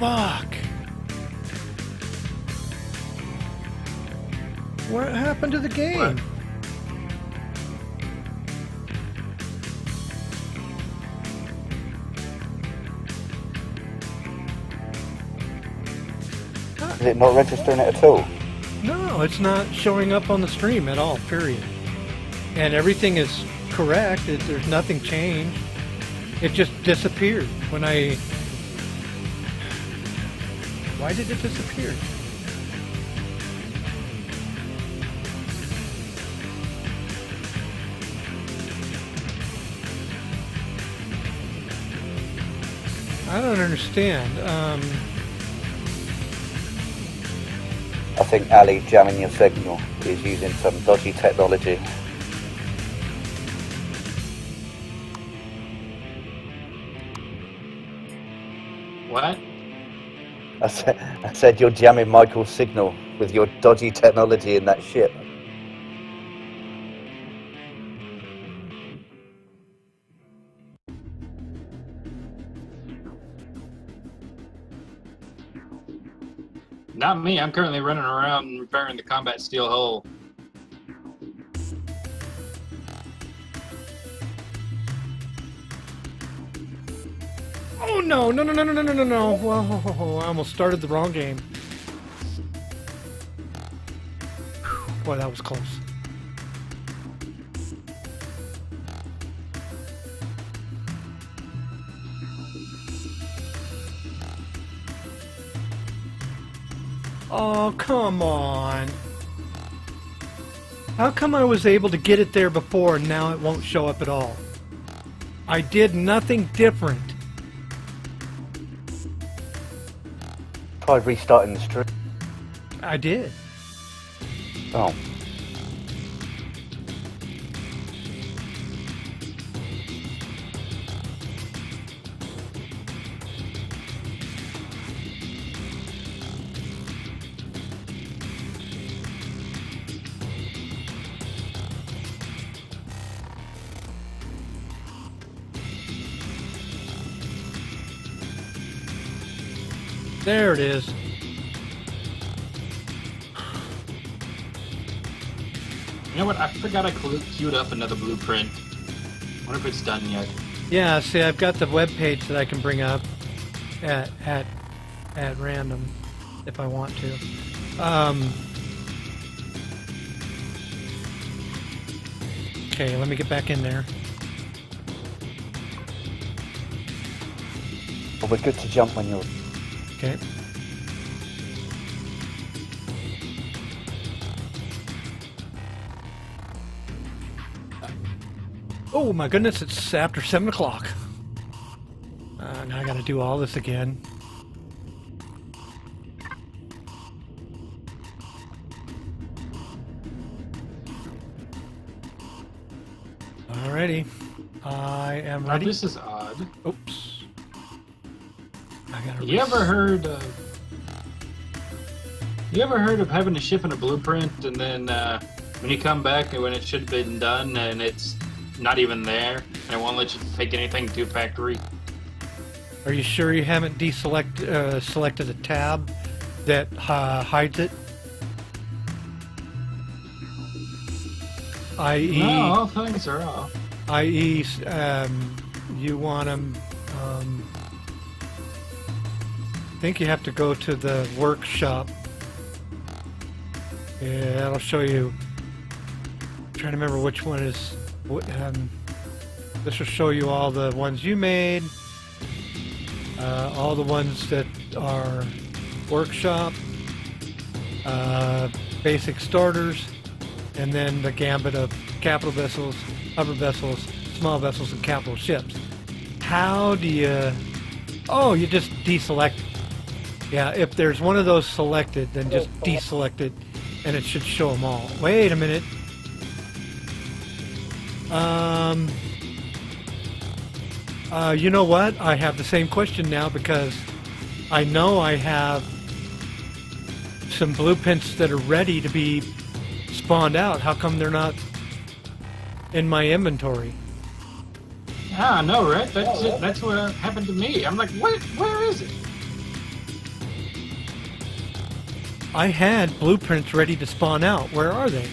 Fuck. What happened to the game? What? Is it not registering it at all? No, it's not showing up on the stream at all, period. And everything is correct. There's nothing changed. It just disappeared when I... Why did it disappear? I don't understand. I think Ali jamming your signal is using some dodgy technology. What? I said you're jamming Michael's signal with your dodgy technology in that ship. Not me. I'm currently running around repairing the combat steel hull. Oh no, no, no, no, no, no, no, no, no. Whoa, I almost started the wrong game. Whew, boy, that was close. Oh, come on. How come I was able to get it there before and now it won't show up at all? I did nothing different. Tried restarting the stream. I did. Oh. There it is. You know what? I forgot I queued up another blueprint. Wonder if it's done yet. Yeah, see, I've got the web page that I can bring up at random if I want to. Okay, let me get back in there. Well, we're good to jump when you're... Okay. Oh my goodness, it's after 7 o'clock. Now I gotta do all this again. Alrighty. I am Now, ready. this is odd. Oops. I gotta You ever heard of having to ship in a blueprint and then when you come back and when it should have been done and it's not even there and it won't let you take anything to factory? Are you sure you haven't selected a tab that hides it? I.e. No, all things are off. I.e. You want them... I think you have to go to the workshop. Yeah, that'll show you. I'm trying to remember which one is. This will show you all the ones you made, all the ones that are workshop, basic starters, and then the gambit of capital vessels, upper vessels, small vessels, and capital ships. How do you... Oh, you just deselect it. Yeah, if there's one of those selected, then just deselect it, and it should show them all. Wait a minute. You know what? I have the same question now because I know I have some blueprints that are ready to be spawned out. How come they're not in my inventory? Yeah, I know, right? That's what happened to me. I'm like, where is it? I had blueprints ready to spawn out. Where are they?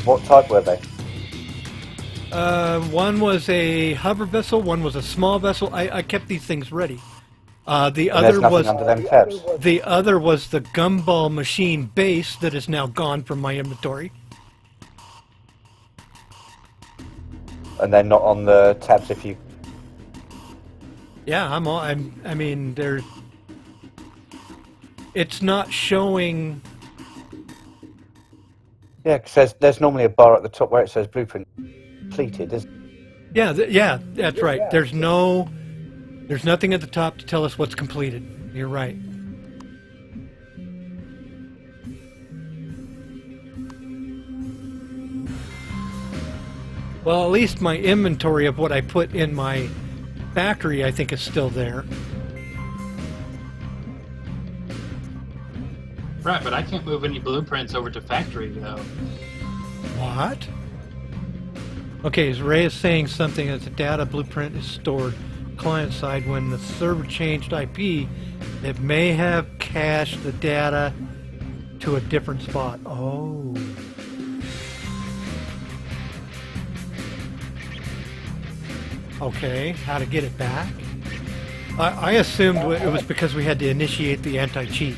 What type were they? One was a hover vessel, one was a small vessel. I kept these things ready. The And there's other nothing was under them tabs. the other was the gumball machine base that is now gone from my inventory. And they're not on the tabs if you... Yeah, I mean, there's. It's not showing. Yeah, because there's normally a bar at the top where it says blueprint completed, isn't it? Yeah, yeah, that's right. There's nothing at the top to tell us what's completed. You're right. Well, at least my inventory of what I put in my factory, I think, is still there. Right, but I can't move any blueprints over to factory, though. What? Okay, as Ray is saying something that the data blueprint is stored client side. When the server changed IP, it may have cached the data to a different spot. Oh. Okay, how to get it back? I assumed it was because we had to initiate the anti-cheat.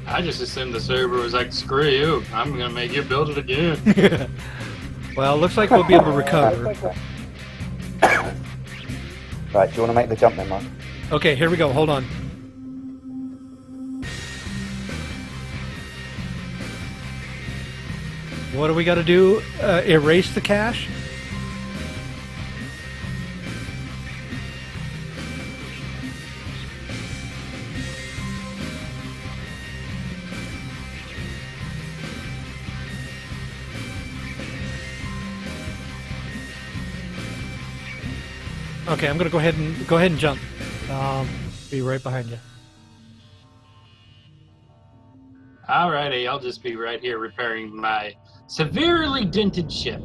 I just assumed the server was like, screw you, I'm gonna make you build it again. Well, looks like we'll be able to recover. Right, do you want to make the jump then, Mark? Okay, here we go. Hold on. What do we got to do? Erase the cache? Okay, I'm gonna go ahead and jump. Be right behind you. Alrighty, I'll just be right here repairing my severely dented ship.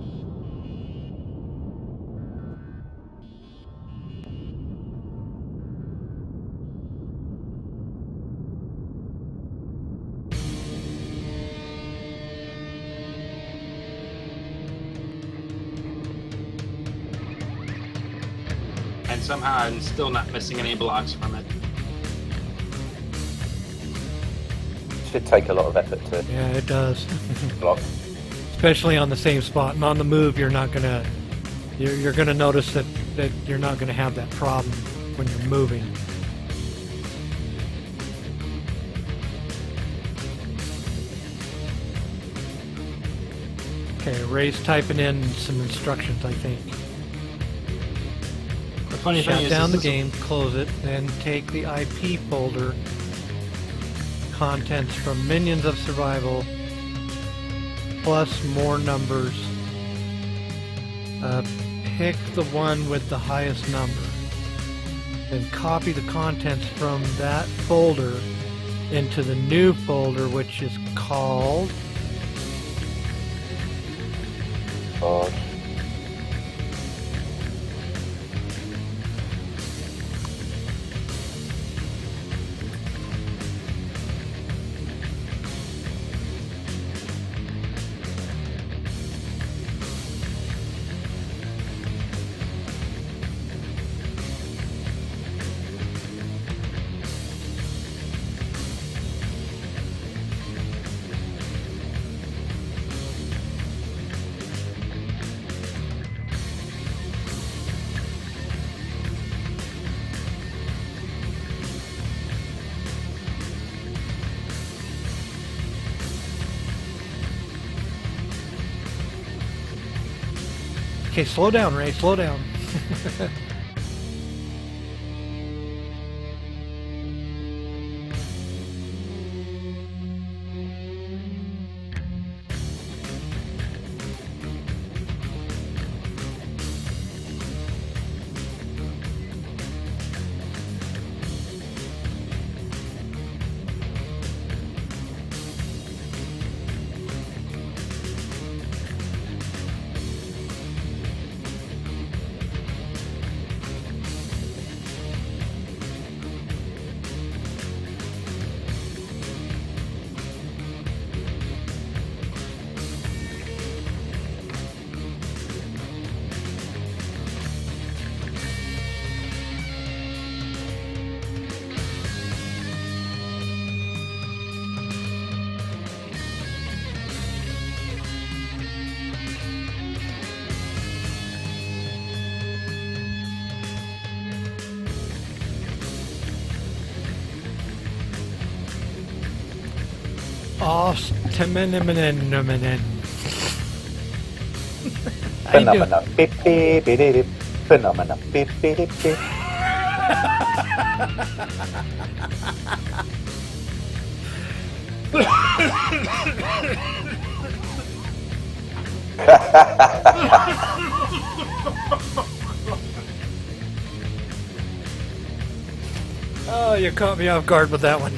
And somehow I'm still not missing any blocks from it. Should take a lot of effort to Yeah, it does. block. Especially on the same spot, and on the move, you're gonna notice that you're not gonna have that problem when you're moving. Okay, Ray's typing in some instructions, I think. The funny Shut thing is, down the this is- game, close it, then take the IP folder, contents from Minions of Survival, plus more numbers. Pick the one with the highest number. Then copy the contents from that folder into the new folder, which is called... God. Okay, slow down, Ray, slow down. Phenomenon. Phenomena. Beep, beep, beep, beep. Phenomena. Beep, beep, beep, beep. Oh, you caught me off guard with that one.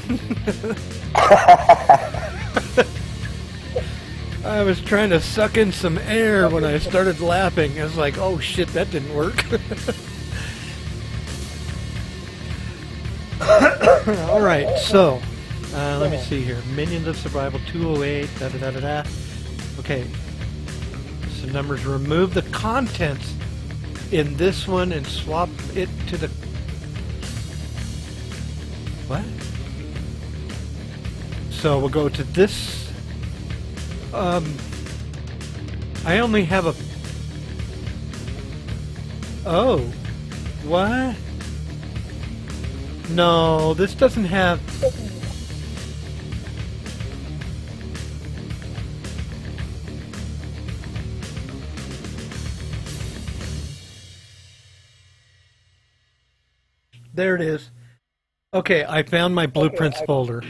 I was trying to suck in some air when I started laughing. I was like, oh shit, that didn't work. All right, so let me see here. Minions of Survival 208, da da da da da. Okay, so numbers, remove the contents in this one and swap it to the... What? So we'll go to this. I only have a... Oh. What? No, this doesn't have... There it is. Okay, I found my blueprints folder.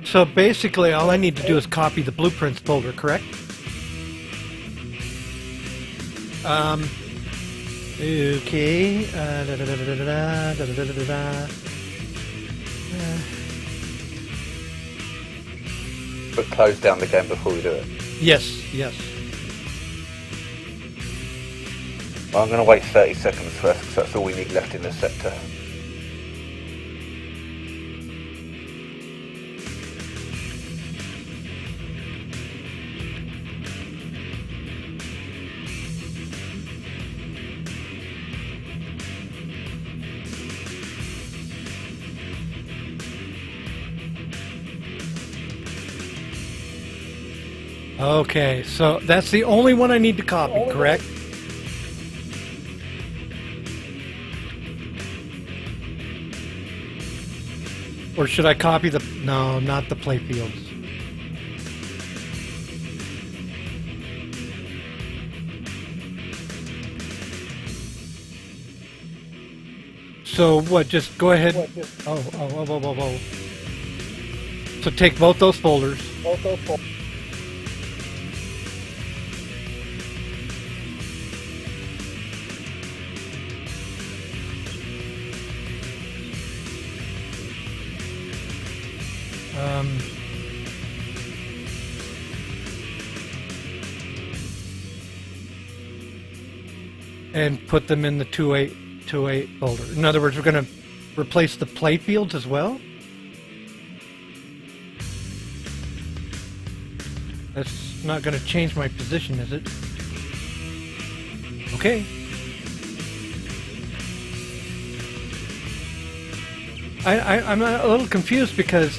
So basically, all I need to do is copy the blueprints folder, correct? Okay. Da da da da da da da da da da da. But close down the game before we do it. Yes, yes. Well, I'm going to wait 30 seconds first, because that's all we need left in the sector. Okay, so that's the only one I need to copy, correct? Or should I copy the... No, not the playfields. So what, just go ahead... Oh. So take both those folders. And put them in the 2828 folder. In other words, we're going to replace the playfields as well? That's not going to change my position, is it? Okay. I'm a little confused because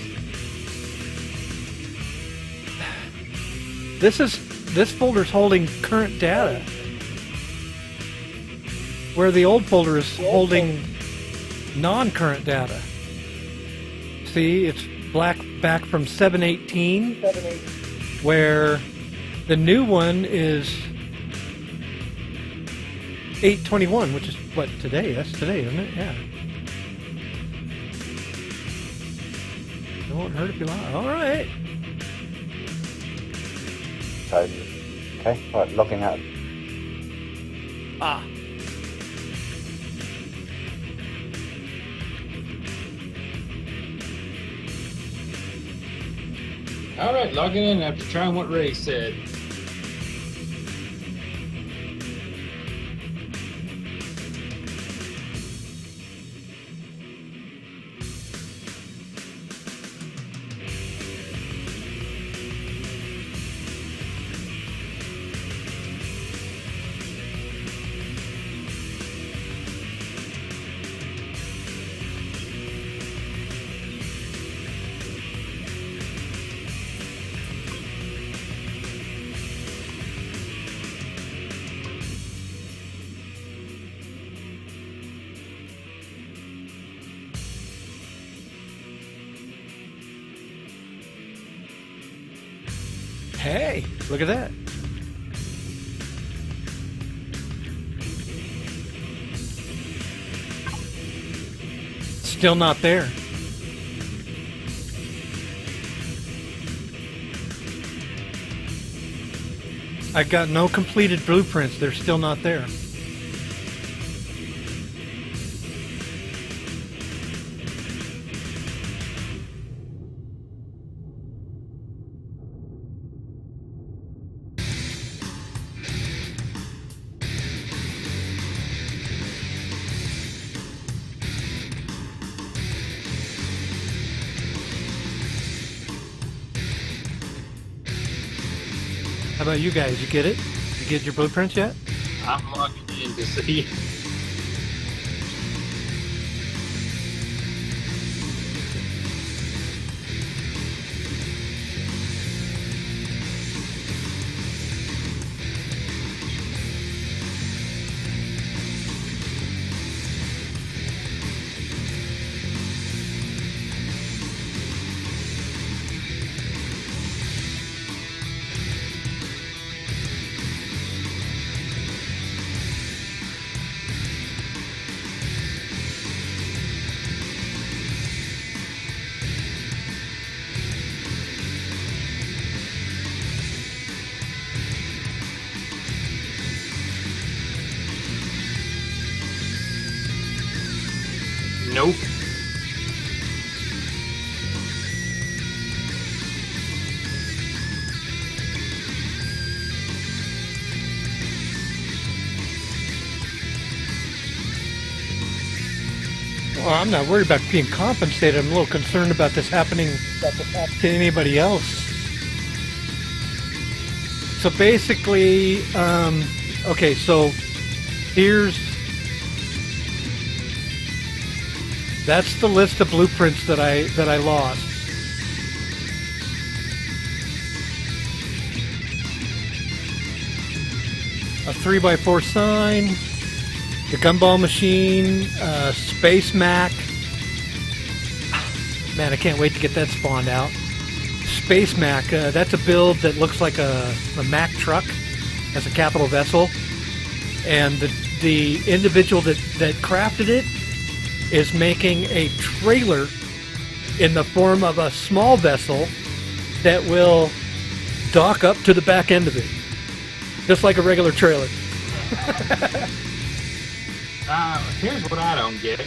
this folder's holding current data, where the old folder is holding non-current data. See, it's back from 718, where the new one is 821, which is what, today? That's today, isn't it? Yeah. It won't hurt if you lie. All right. So, okay, right, logging out. Ah. All right, logging in after trying what Ray said. Hey, look at that. Still not there. I got no completed blueprints. They're still not there. How about you guys? You get it? You get your blueprints yet? I'm logging in to see. Nope. Well, I'm not worried about being compensated. I'm a little concerned about this happening to anybody else. So basically, okay, so that's the list of blueprints that I lost. A 3x4 sign, the gumball machine, Space Mac. Man, I can't wait to get that spawned out. Space Mac, that's a build that looks like a Mack truck as a capital vessel. And the individual that crafted it is making a trailer in the form of a small vessel that will dock up to the back end of it. Just like a regular trailer. Here's what I don't get.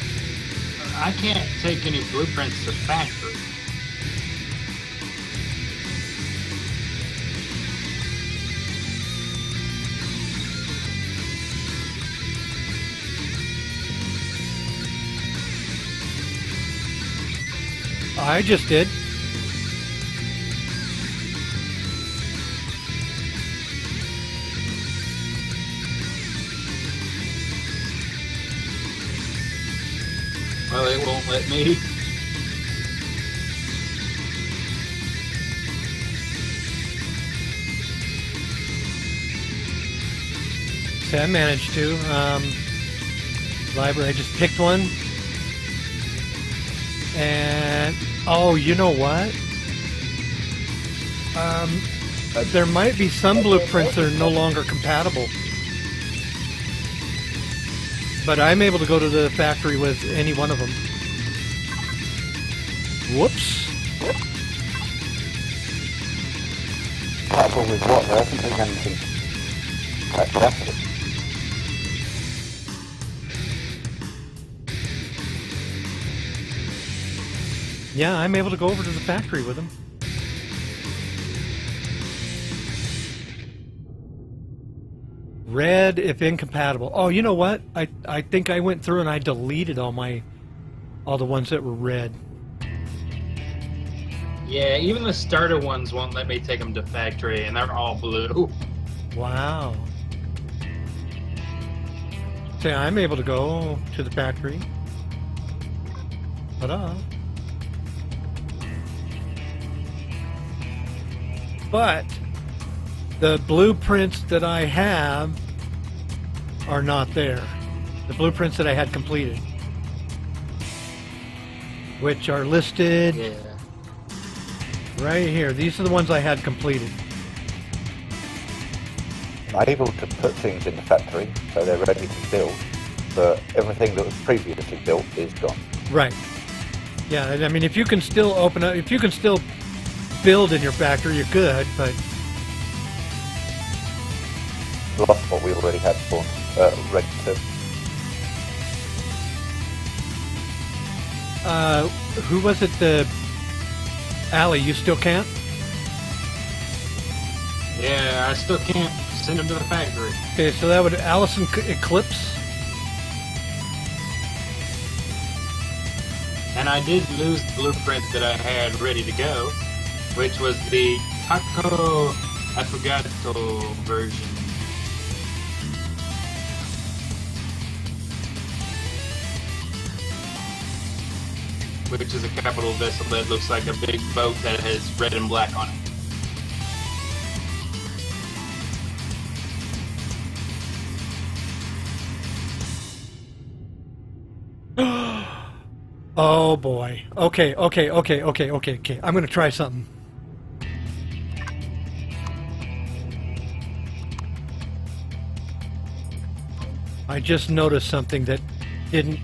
I can't take any blueprints to factory. I just did. Well, it won't let me. See, I managed to. Library, I just picked one. And, oh, you know what? There might be some blueprints that are no longer compatible. But I'm able to go to the factory with any one of them. Whoops. Compatible with what? There hasn't been anything. Definitely. Yeah, I'm able to go over to the factory with them. Red if incompatible. Oh, you know what? I think I went through and I deleted all the ones that were red. Yeah, even the starter ones won't let me take them to factory, and they're all blue. Wow. See, I'm able to go to the factory. Ta-da. But the blueprints that I have are not there. The blueprints that I had completed, which are listed Yeah. right here. These are the ones I had completed. able to put things in the factory so they're ready to build, but everything that was previously built is gone. Right. Yeah, and I mean, if you can still open up, if you can still build in your factory, you're good, but... Lost what we already had spawned, ready to. Who was it? Allie, you still can't? Yeah, I still can't send him to the factory. Okay, so that would Allison Eclipse. And I did lose the blueprint that I had ready to go, which was the Taco Affogato version. Which is a capital vessel that looks like a big boat that has red and black on it. Oh boy. Okay. I'm gonna try something. I just noticed something that didn't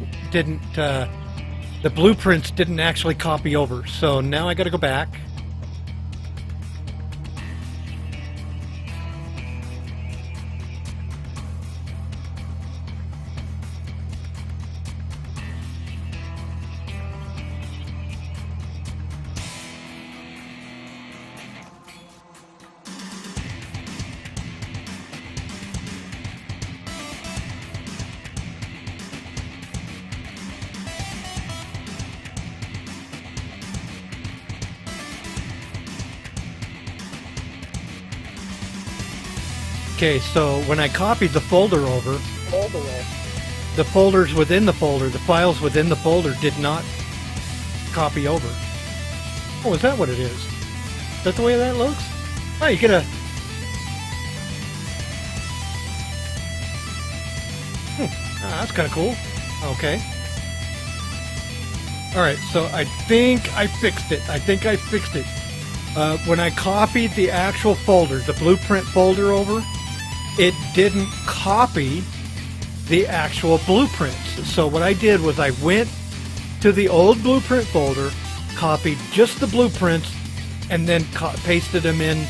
the blueprints didn't actually copy over. So now I gotta go back. Okay, so when I copied the folder over, the folders within the folder, the files within the folder did not copy over. Oh, is that what it is? Is that the way that looks? Oh, you get a... that's kind of cool. Okay. Alright, so I think I fixed it. When I copied the actual folder, the blueprint folder over, it didn't copy the actual blueprints. So what I did was I went to the old blueprint folder, copied just the blueprints, and then pasted them in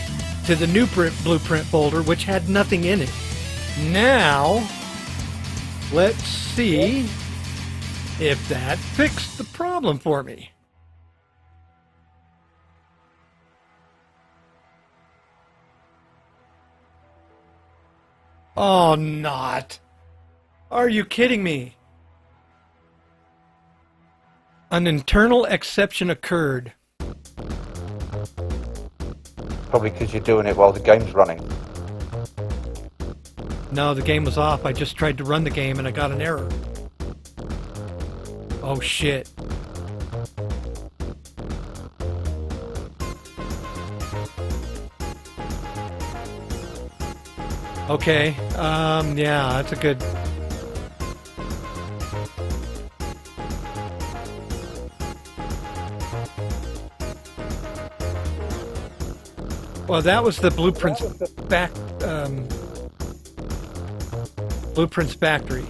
to the new blueprint folder, which had nothing in it. Now, let's see if that fixed the problem for me. Oh, not. Are you kidding me? An internal exception occurred. Probably because you're doing it while the game's running. No, the game was off. I just tried to run the game and I got an error. Oh, shit. Okay, yeah, that's a good... Well, that was the Blueprints Blueprints Factory.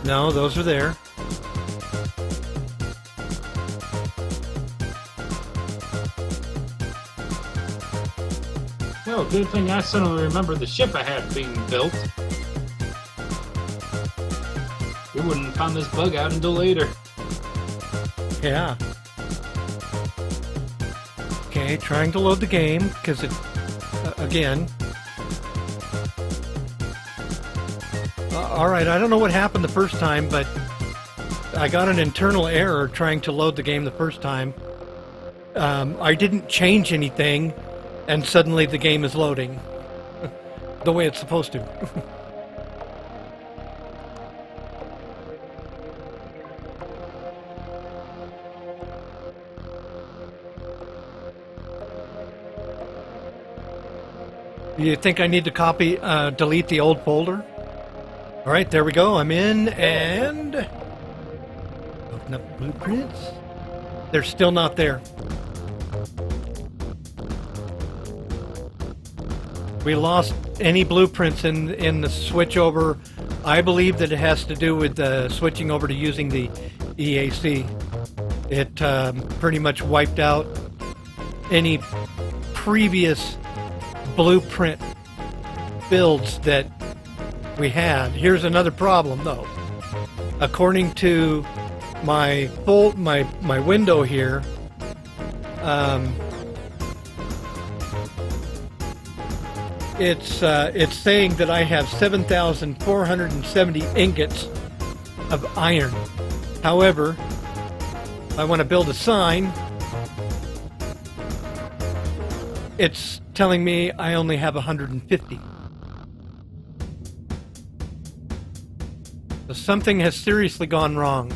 No, those are there. Well, good thing I suddenly remembered the ship I had being built. We wouldn't have found this bug out until later. Yeah. Okay, trying to load the game, because it, again... Alright, I don't know what happened the first time, but I got an internal error trying to load the game the first time. I didn't change anything. and suddenly the game is loading the way it's supposed to. You think I need to delete the old folder? All right, there we go. I'm in, and open up blueprints. They're still not there. We lost any blueprints in the switch over. I believe that it has to do with switching over to using the EAC. It pretty much wiped out any previous blueprint builds that we had. Here's another problem, though. According to my window here, it's saying that I have 7,470 ingots of iron. However, if I want to build a sign, it's telling me I only have 150. So something has seriously gone wrong.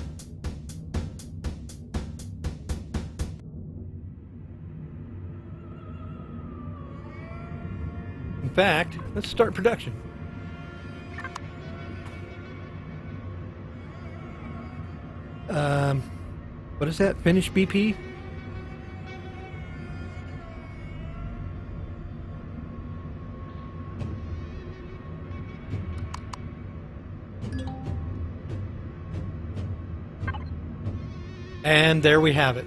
In fact, let's start production. What is that? Finish BP? And there we have it.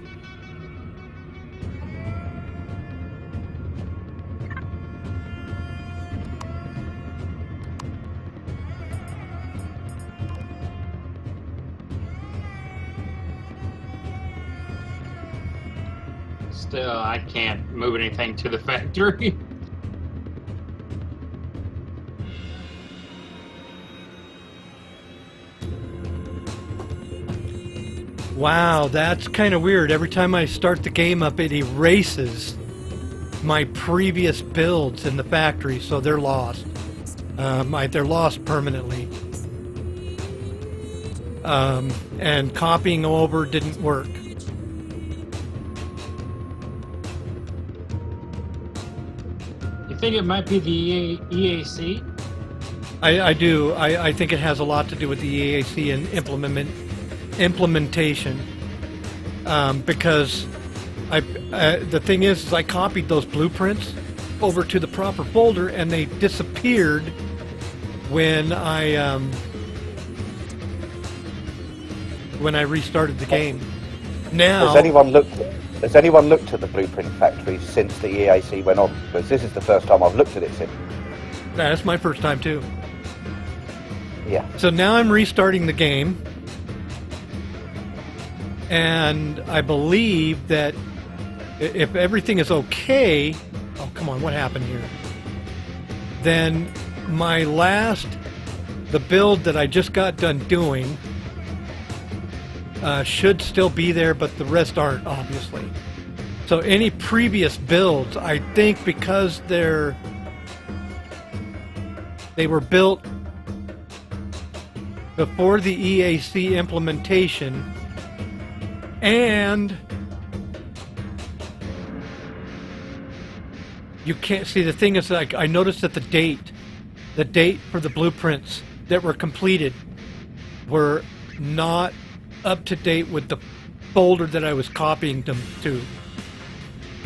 Still, I can't move anything to the factory. Wow, that's kind of weird. Every time I start the game up, it erases my previous builds in the factory, so they're lost. They're lost permanently. And copying over didn't work. You think it might be the EAC? I do. I think it has a lot to do with the EAC and implementation, because the thing is I copied those blueprints over to the proper folder and they disappeared when I restarted the game. Now, Has anyone looked at the blueprint factory since the EAC went on? Because this is the first time I've looked at it since. that's my first time too. Yeah. So now I'm restarting the game. And I believe that if everything is okay, oh come on, what happened here? Then the build that I just got done doing should still be there, but the rest aren't, obviously. So any previous builds, I think because they were built before the EAC implementation. And you can't see, the thing is, like, I noticed that the date for the blueprints that were completed were not up to date with the folder that I was copying them to.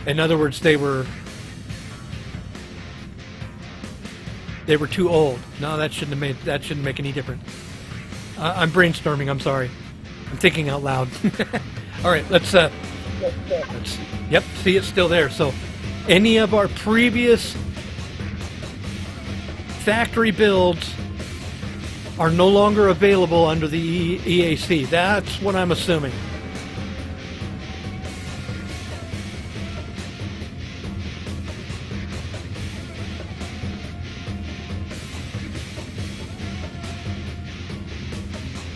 In other words, they were too old. No, that shouldn't make any difference. I'm brainstorming. I'm sorry. I'm thinking out loud. All right, let's yep, see, it's still there. So any of our previous factory builds are no longer available under the EAC. That's what I'm assuming.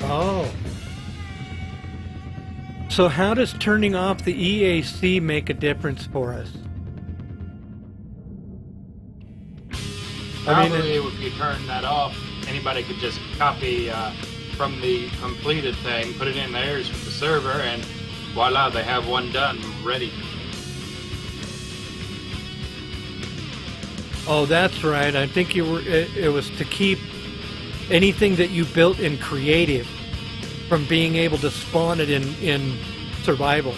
Oh. So how does turning off the EAC make a difference for us? I mean, Probably if you turn that off, anybody could just copy from the completed thing, put it in theirs with the server, and voila, they have one done, ready. oh, that's right. I think it was to keep anything that you built in creative from being able to spawn it in survival.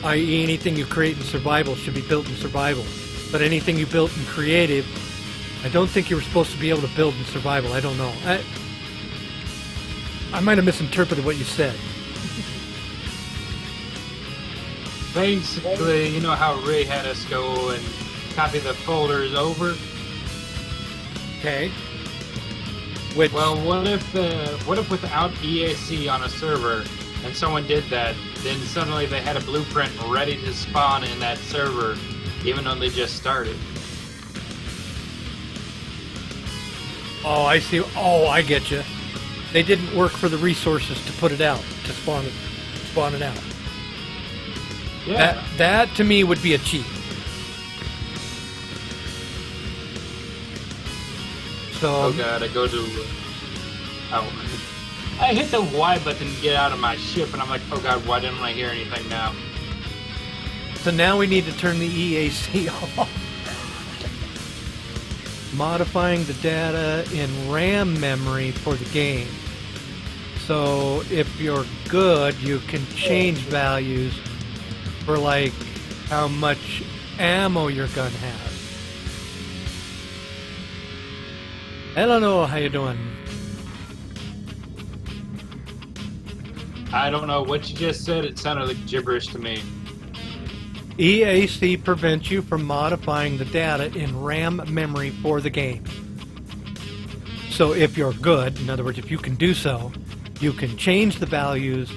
I.e., anything you create in survival should be built in survival. But anything you built in creative, I don't think you were supposed to be able to build in survival. I don't know. I might have misinterpreted what you said. Basically, you know how Ray had us go and copy the folders over? Okay. Which, Well, what if without EAC on a server and someone did that, then suddenly they had a blueprint ready to spawn in that server, even though they just started? oh, I see. Oh, I get you. They didn't work for the resources to put it out, to spawn it out. Yeah. That to me would be a cheat. So Oh god, I go to... Oh. I hit the Y button to get out of my ship, and I'm like, oh god, why didn't I hear anything now? So now we need to turn the EAC off. Modifying the data in RAM memory for the game. So if you're good, you can change values for like how much ammo your gun has. Hello, how you doing? I don't know what you just said, it sounded like gibberish to me. EAC prevents you from modifying the data in RAM memory for the game. So if you're good, in other words, if you can do so, you can change the values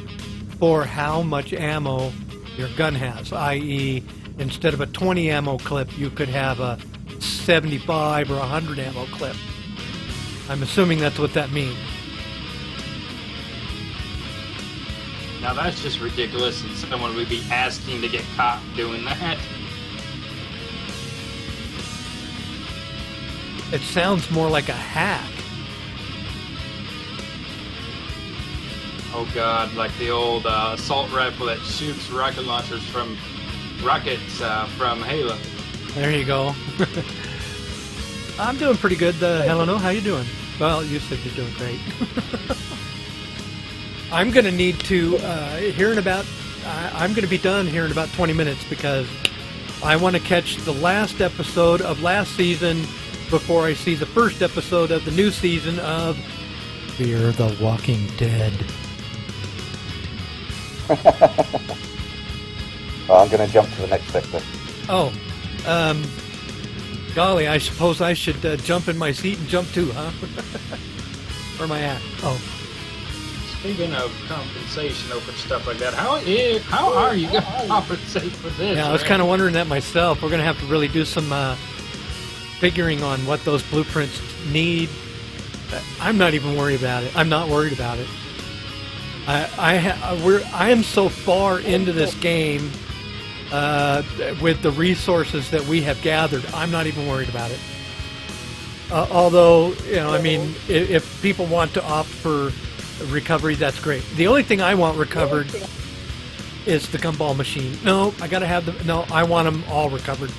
for how much ammo your gun has, i.e., instead of a 20 ammo clip, you could have a 75 or 100 ammo clip. I'm assuming that's what that means. Now that's just ridiculous, and someone would be asking to get caught doing that. It sounds more like a hack. Oh god, like the old assault rifle that shoots rocket launchers from rockets from Halo. There you go. I'm doing pretty good. Helena, how you doing? Well, you said you're doing great. I'm going to need to, I'm going to be done here in about 20 minutes because I want to catch the last episode of last season before I see the first episode of the new season of Fear the Walking Dead. Well, I'm going to jump to the next sector. Oh, golly, I suppose I should jump in my seat and jump too, huh? Where am I at? Oh. Speaking of compensation over stuff like that, how are you going to compensate for this? Yeah, I was kind of wondering that myself. We're going to have to really do some figuring on what those blueprints need. I'm not even worried about it. I'm not worried about it. I am so far into this game with the resources that we have gathered. I'm not even worried about it. Although, I mean, if people want to opt for recovery, that's great. The only thing I want recovered is the gumball machine. No, I gotta have them. No, I want them all recovered.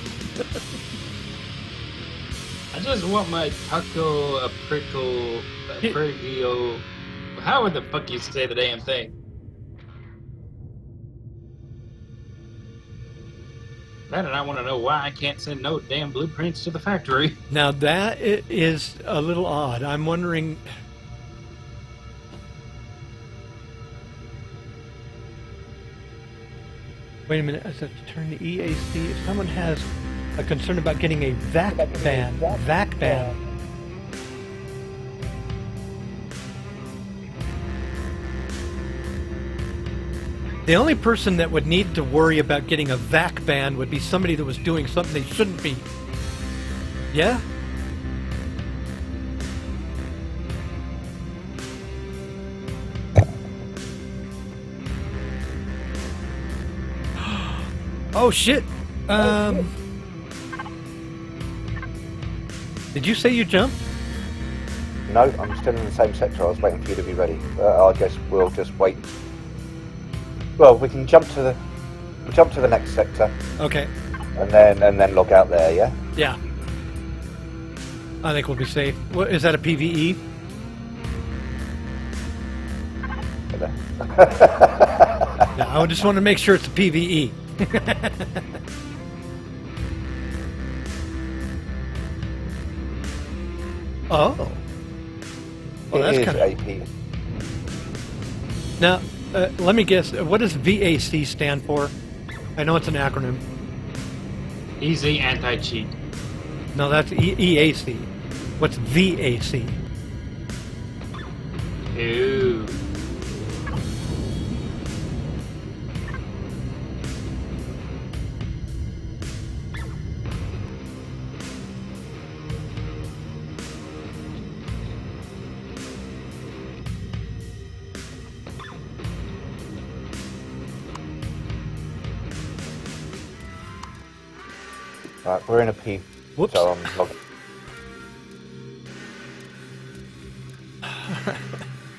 I just want my taco, a prickle, a prigio. How the fuck you say the damn thing? That, and I want to know why I can't send no damn blueprints to the factory. Now that is a little odd. I'm wondering. Wait a minute. I have to turn the EAC. If someone has a concern about getting a VAC ban. The only person that would need to worry about getting a VAC ban would be somebody that was doing something they shouldn't be. Yeah? Oh shit. Did Did you say you jumped? No, I'm still in the same sector. I was waiting for you to be ready. I guess we'll just wait. Well, we can jump to the next sector, Okay. and then log out there. Yeah. Yeah. I think we'll be safe. What, is that a PVE? Yeah, I just want to make sure it's a PVE. Oh. Well, that's It is kind of... AP. Now, let me guess. What does VAC stand for? I know it's an acronym. Easy anti-cheat. No, that's EAC. What's VAC? Ooh. Right, we're in a P. Whoops. So I'm logging.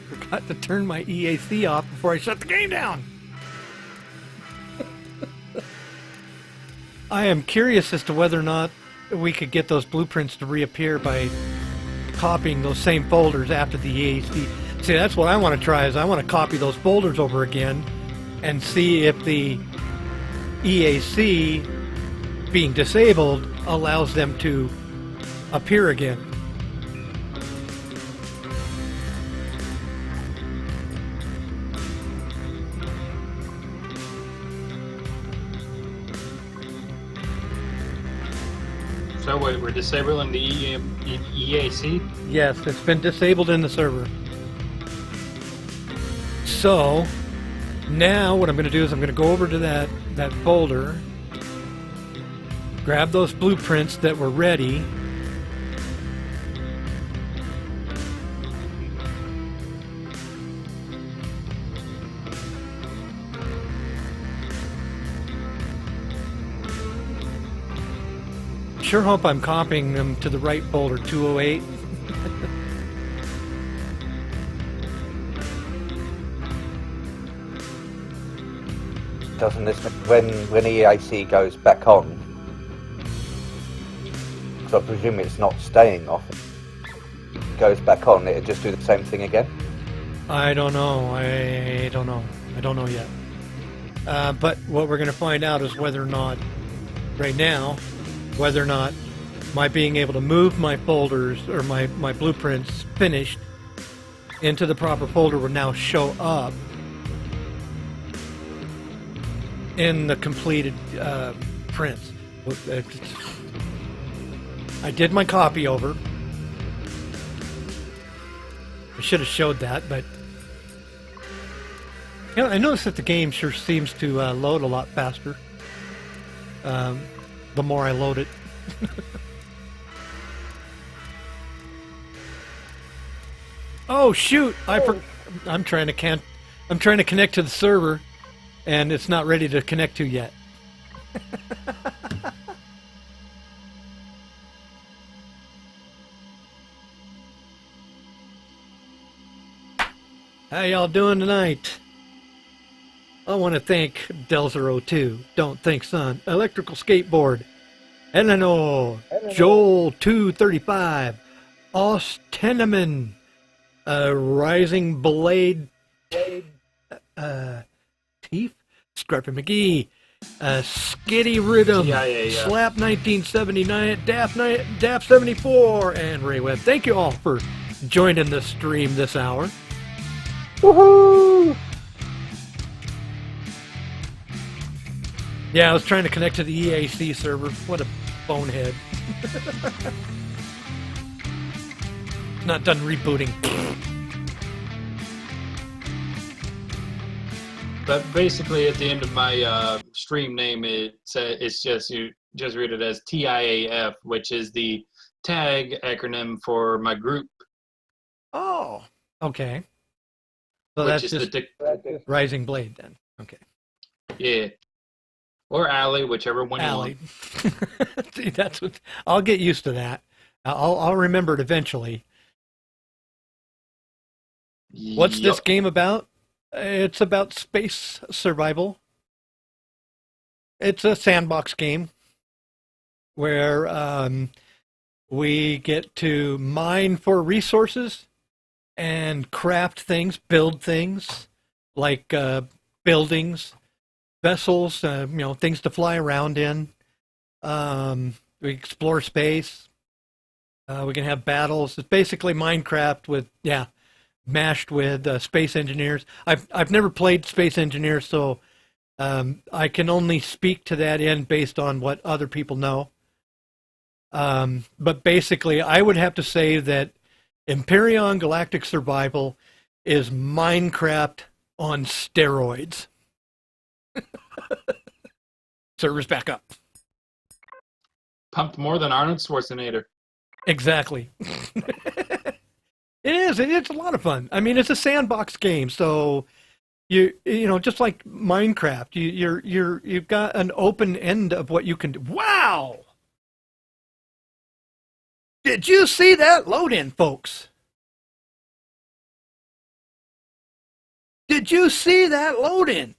Forgot to turn my EAC off before I shut the game down. I am curious as to whether or not we could get those blueprints to reappear by copying those same folders after the EAC. See, that's what I want to try, is I want to copy those folders over again and see if the EAC being disabled allows them to appear again. So wait, we're disabling the EAC? Yes, it's been disabled in the server. So now what I'm going to do is I'm going to go over to that folder, grab those blueprints that were ready, sure hope I'm copying them to the right folder, 208. Doesn't this when EAC goes back on? So I presume it's not staying off. It goes back on. It'll just do the same thing again. I don't know. I don't know yet. But what we're going to find out is whether or not, right now, whether or not my being able to move my folders or my blueprints finished into the proper folder will now show up in the completed prints. I did my copy over. I should have showed that, but you know, I noticed that the game sure seems to load a lot faster the more I load it. Oh shoot! I'm trying to connect to the server, and it's not ready to connect to yet. How y'all doing tonight? I want to thank Delzero2, Don't Think Son, Electrical Skateboard, Eleanor, Joel235, Osteneman, Rising Blade, Teeth, Scrappy McGee, Skitty Rhythm, Slap 1979, Daft 74, and Ray Webb. Thank you all for joining the stream this hour. Woohoo! Yeah, I was trying to connect to the EAC server. What a bonehead. Not done rebooting. But basically, at the end of my stream name, it's just you just read it as TIAF, which is the tag acronym for my group. Oh, okay. So which that's is just Rising Blade then. Okay. Yeah. Or Alley, whichever one Alley. you want. See, that's what I'll get used to that. I'll remember it eventually. What's this Yup. game about? It's about space survival. It's a sandbox game where we get to mine for resources and craft things, build things like buildings, vessels, things to fly around in. We explore space. We can have battles. It's basically Minecraft with mashed with space engineers. I've never played Space Engineers, so I can only speak to that end based on what other people know. But basically, I would have to say that Empyrean Galactic Survival is Minecraft on steroids. Servers back up. Pumped more than Arnold Schwarzenegger. Exactly. It is. It's a lot of fun. I mean, it's a sandbox game, so just like Minecraft, you've got an open end of what you can do. Wow! Did you see that load in, folks? Did you see that load in?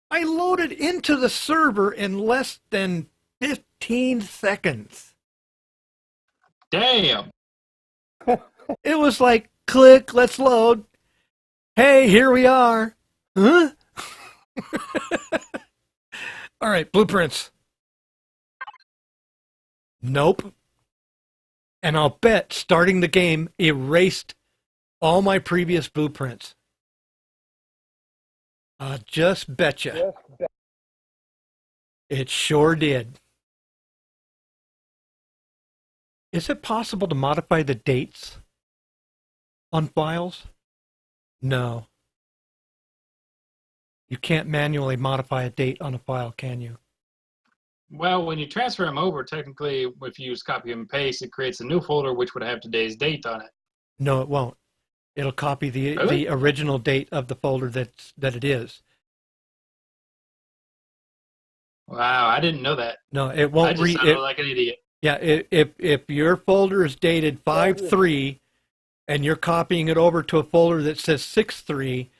I loaded into the server in less than 15 seconds. Damn. It was like, click, let's load. Hey, here we are. Huh? All right, blueprints. Nope. And I'll bet starting the game erased all my previous blueprints. Just betcha. It sure did. Is it possible to modify the dates on files? No. You can't manually modify a date on a file, can you? Well, when you transfer them over, technically, if you use copy and paste, it creates a new folder which would have today's date on it. No, it won't. It'll copy Really? the original date of the folder that it is. Wow, I didn't know that. No, it I won't just sounded like an idiot. Yeah, if your folder is dated 5/3 and you're copying it over to a folder that says 6/3,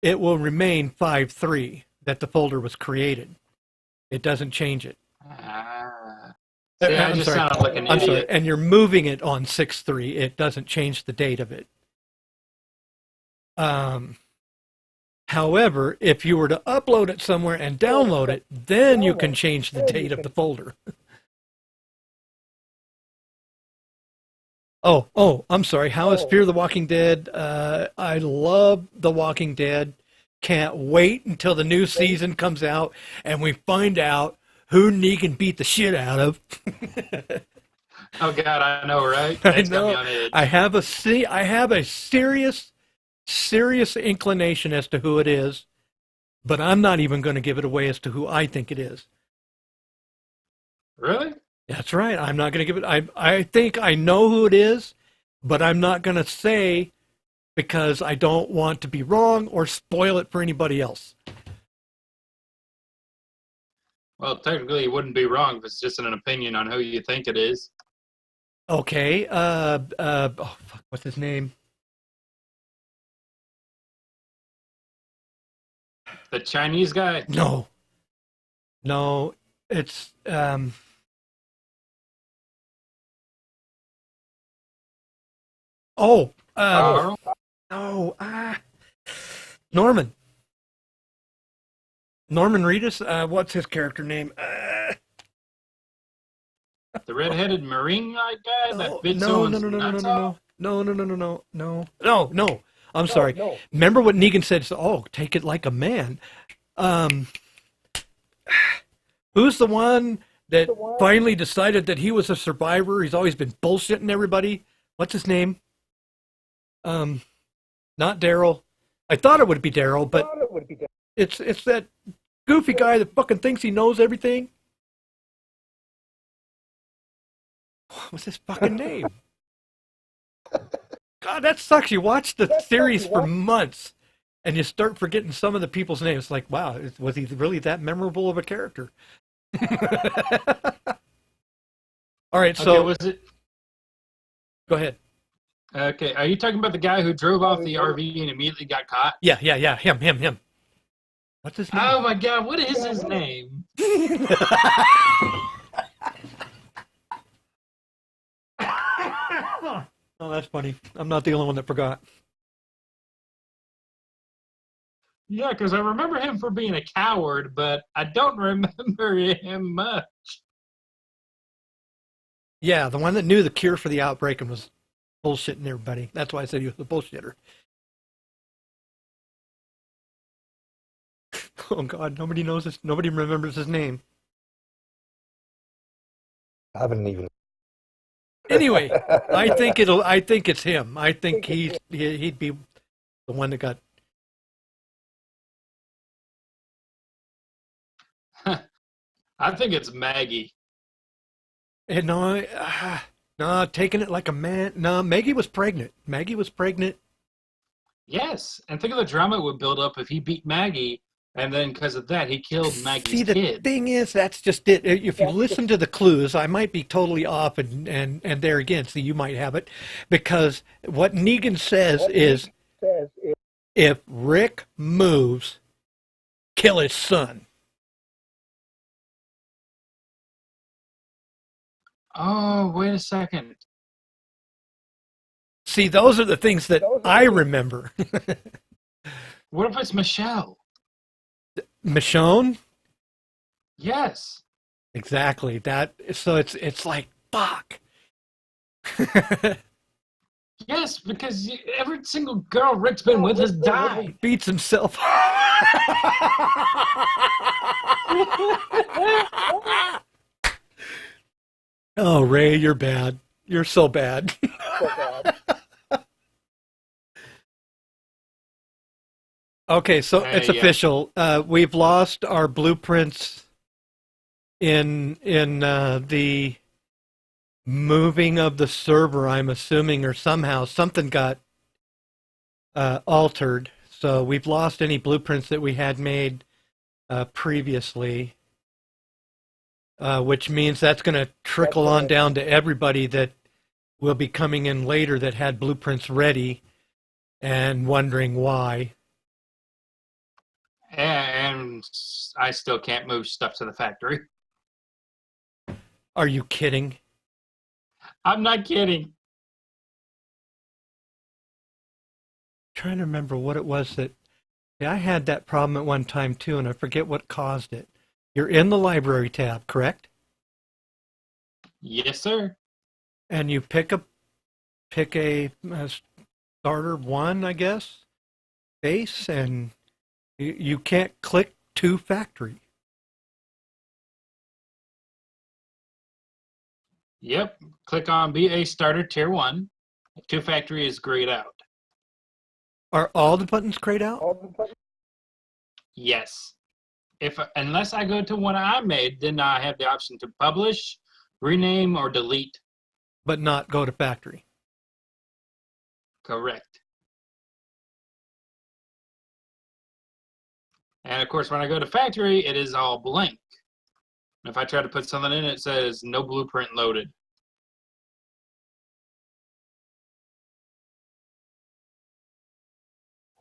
it will remain 5/3 that the folder was created. It doesn't change it. Ah. See, I I'm just sorry. sounded like an I'm sorry. idiot. And you're moving it on 6/3. It doesn't change the date of it. However, if you were to upload it somewhere and download it, then you can change the date of the folder. Oh, I'm sorry. How is Fear the Walking Dead? I love The Walking Dead. Can't wait until the new season comes out and we find out who Negan beat the shit out of. Oh God, I know, right? I That's got me know. on edge. I have a serious inclination as to who it is, but I'm not even going to give it away as to who I think it is. Really? That's right. I'm not going to give it. I think I know who it is, but I'm not going to say because I don't want to be wrong or spoil it for anybody else. Well, technically, you wouldn't be wrong if it's just an opinion on who you think it is. Okay. Oh fuck, what's his name? The Chinese guy? No, it's Oh, Carl? no, Norman. Norman Reedus. What's his character name? The red-headed marine guy that bit no, someone's no, no, no, no, nuts no, off? no. I'm sorry. Remember what Negan said? Oh, take it like a man. Who's the one that finally decided that he was a survivor? He's always been bullshitting everybody. What's his name? Not Daryl. I thought it would be Daryl, but it's that goofy guy that fucking thinks he knows everything. What's his fucking name? God, that sucks. You watch the series for months, and you start forgetting some of the people's names. It's like, wow, was he really that memorable of a character? All right, Okay, so was it Go ahead. Okay, are you talking about the guy who drove off the RV and immediately got caught? Yeah. Him. What's his name? Oh my god, what is his name? Oh, that's funny. I'm not the only one that forgot. Yeah, because I remember him for being a coward, but I don't remember him much. Yeah, the one that knew the cure for the outbreak and was bullshitting everybody. That's why I said he was a bullshitter. Oh God, nobody knows this. Nobody remembers his name. I haven't even. Anyway, I think it's him. I think he'd be the one that got. I think it's Maggie. And no, taking it like a man. No, Maggie was pregnant. Yes, and think of the drama it would build up if he beat Maggie, and then because of that, he killed Maggie's See, the kid. thing is, that's just it. If you listen to the clues, I might be totally off, and there again, see, you might have it, because what Negan says is, if Rick moves, kill his son. Oh, wait a second. See, those are the things that I remember. What if it's Michelle? Michonne? Yes. Exactly. That. So it's like fuck. Yes, because every single girl Rick's been with has died. Beats himself. Oh, Ray, you're bad. You're so bad. Okay, so it's Yeah. official. We've lost our blueprints in the moving of the server, I'm assuming, or somehow something got altered. So we've lost any blueprints that we had made previously, which means that's going to trickle on down to everybody that will be coming in later that had blueprints ready and wondering why. And I still can't move stuff to the factory. Are you kidding? I'm not kidding. Trying to remember what it was that yeah, I had that problem at one time too, and I forget what caused it. You're in the library tab, correct? Yes, sir. And you pick a starter one, I guess, base, and you can't click to factory. Yep. Click on BA Starter Tier 1. To factory is grayed out. Are all the buttons grayed out? Yes. Unless I go to one I made, then I have the option to publish, rename, or delete. But not go to factory. Correct. And of course, when I go to factory, it is all blank. If I try to put something in, it says no blueprint loaded.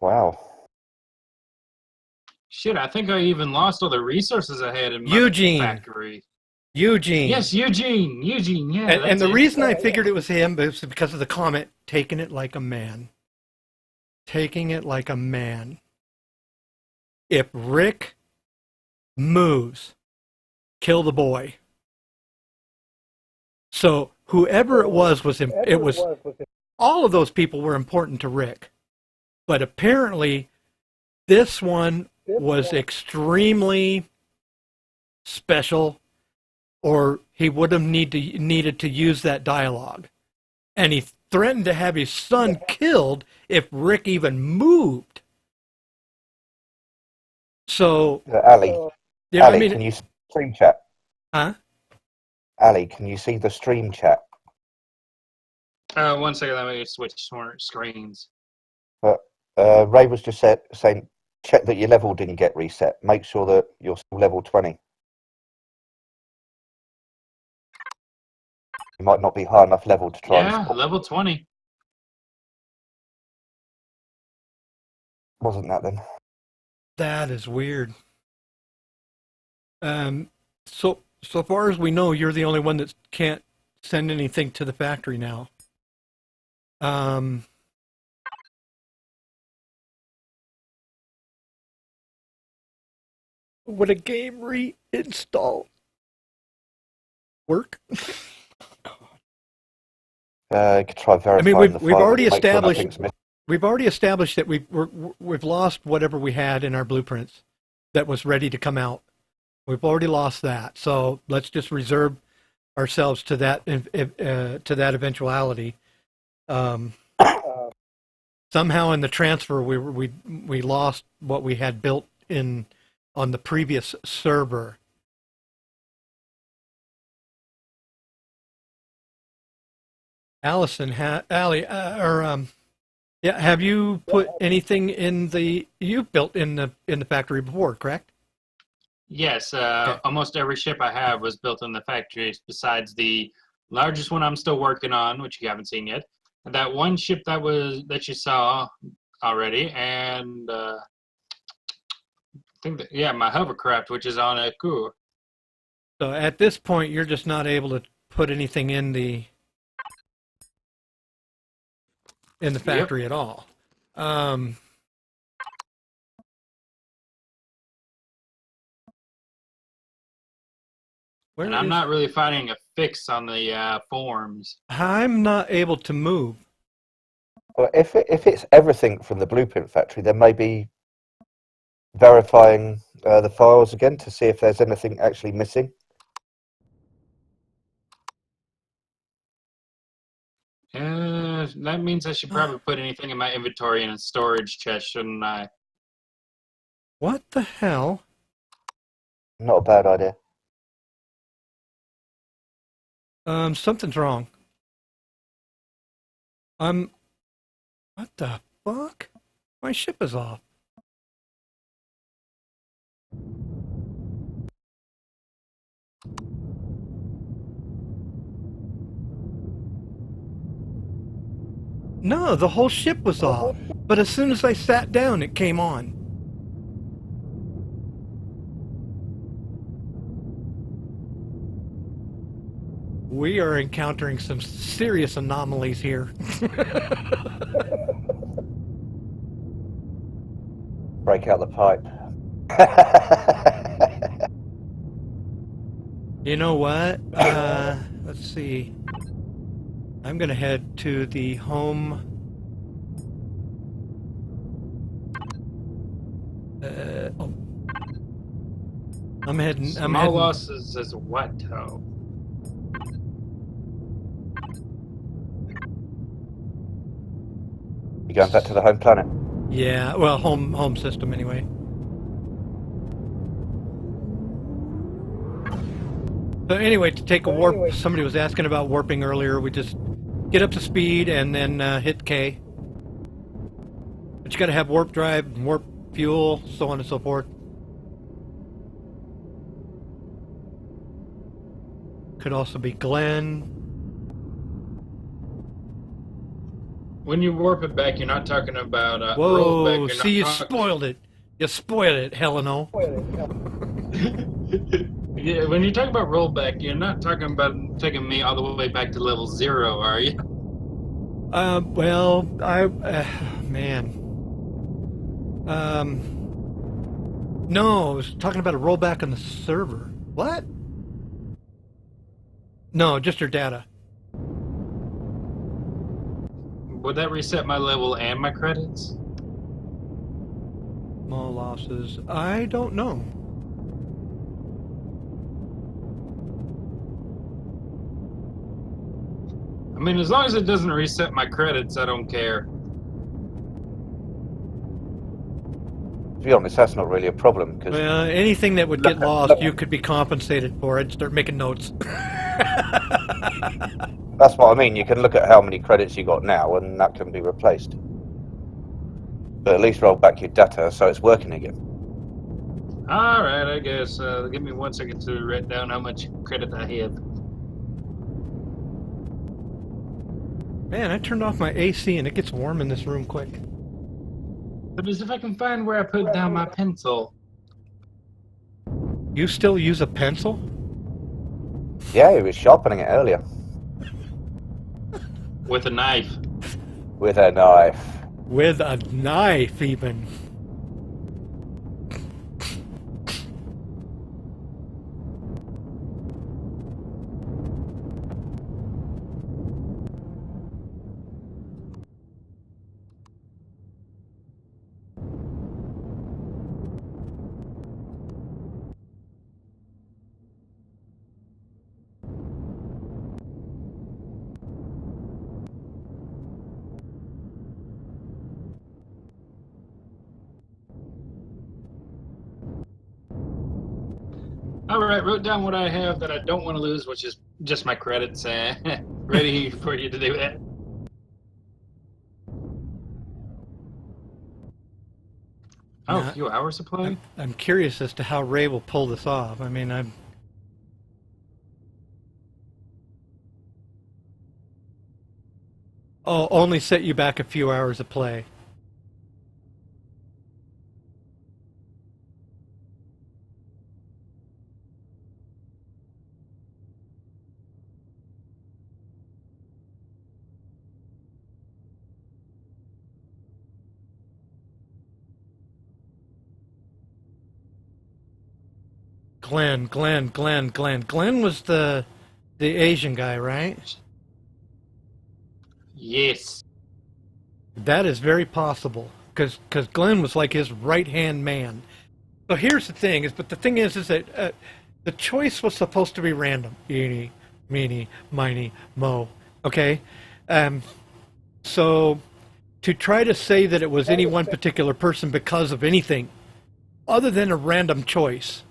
Wow. Shit, I think I even lost all the resources I had in my Eugene. factory. Eugene. Yes, Eugene, yeah. And the it. reason I figured it was him was because of the comment, taking it like a man. Taking it like a man. If Rick moves, kill the boy. So whoever it was all of those people were important to Rick. But apparently this one was extremely special, or he would have needed to use that dialogue. And he threatened to have his son killed if Rick even moved. So, Ali, yeah, Ali, can you see the stream chat? Huh? Ali, can you see the stream chat? 1 second, let me switch screens. Ray was just saying, check that your level didn't get reset. Make sure that you're still level 20. You might not be high enough level to try and Yeah, spot. level 20. Wasn't that then? That is weird. So far as we know, you're the only one that can't send anything to the factory now. Would a game reinstall work? You could try verifying I mean, we've the file. already Make sure established nothing's missing. we've already established that we've lost whatever we had in our blueprints that was ready to come out. We've already lost that, so let's just reserve ourselves to that eventuality. Somehow in the transfer, we lost what we had built in on the previous server. Allison, yeah, have you put anything you've built in the factory before, correct? Yes, Okay. almost every ship I have was built in the factories besides the largest one I'm still working on, which you haven't seen yet. And that one ship that you saw already, and I think my hovercraft, which is on a Kur. So at this point, you're just not able to put anything in the factory at all. And I'm not really finding a fix on the forms. I'm not able to move. Well, if it's everything from the blueprint factory, then maybe verifying the files again to see if there's anything actually missing. That means I should probably put anything in my inventory in a storage chest, shouldn't I? What the hell? Not a bad idea. Something's wrong. What the fuck? My ship is off. No, the whole ship was off. But as soon as I sat down, it came on. We are encountering some serious anomalies here. Break out the pipe. You know what? Let's see. I'm gonna head to the home. I'm heading. Small losses is what, though? You going back to the home planet? Yeah, well, home system anyway. So anyway, to take a warp, somebody was asking about warping earlier. We just get up to speed and then hit K. But you got to have warp drive, warp fuel, so on and so forth. Could also be Glenn. When you warp it back, you're not talking about Whoa! rollback. See, you spoiled it. You spoiled it, Heleno. Yeah, when you talk about rollback, you're not talking about taking me all the way back to level 0, are you? Well, man. No, I was talking about a rollback on the server. What? No, just your data. Would that reset my level and my credits? Small losses. I don't know. I mean, as long as it doesn't reset my credits, I don't care. To be honest, that's not really a problem because Well, anything that would get lost, you could be compensated for. I'd start making notes. that's what I mean. You can look at how many credits you got now, and that can be replaced. But at least roll back your data so it's working again. All right, I guess. Give me 1 second to write down how much credit I have. Man, I turned off my AC and it gets warm in this room quick. But as if I can find where I put down my pencil. You still use a pencil? Yeah, he was sharpening it earlier. With a knife. With a knife. With a knife, even. Alright, wrote down what I have that I don't want to lose, which is just my credits. Ready for you to do that. Oh, Now, a few hours of play? I'm curious as to how Ray will pull this off. I mean, I'm... Oh, only set you back a few hours of play. Glenn was the Asian guy, right? Yes. That is very possible, because Glenn was like his right-hand man. So here's the thing, but the thing is that the choice was supposed to be random. Eeny, meeny, miny, mo. Okay? So to try to say that it was any one particular person because of anything other than a random choice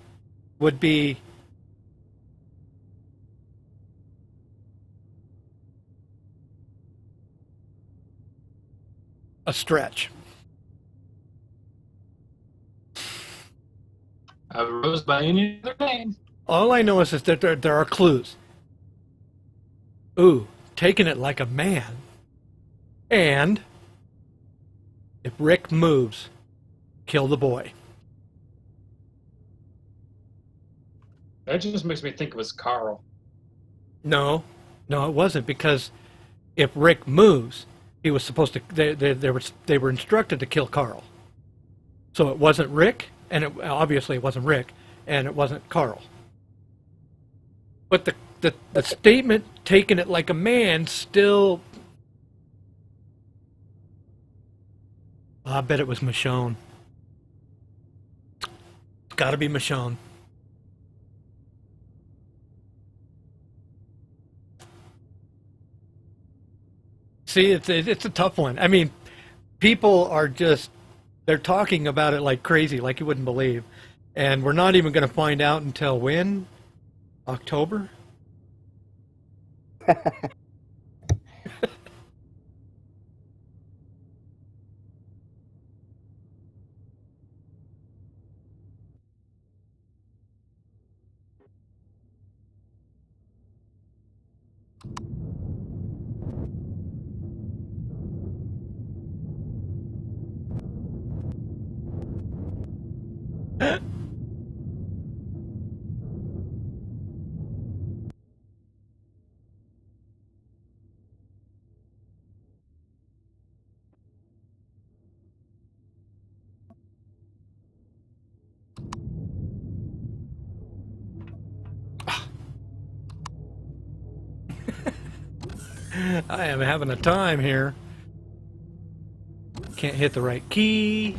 would be a stretch. I rose by any other name. All I know is that there are clues. Ooh, taking it like a man. And if Rick moves, kill the boy. That just makes me think it was Carl. No, it wasn't, because if Rick moves, he was supposed to. They were instructed to kill Carl. So it wasn't Rick, and obviously it wasn't Rick, and it wasn't Carl. But the statement, taking it like a man, still. I bet it was Michonne. It's got to be Michonne. See, it's a tough one. I mean, people are just, they're talking about it like crazy, like you wouldn't believe. And we're not even going to find out until when? October? I am having a time here. Can't hit the right key.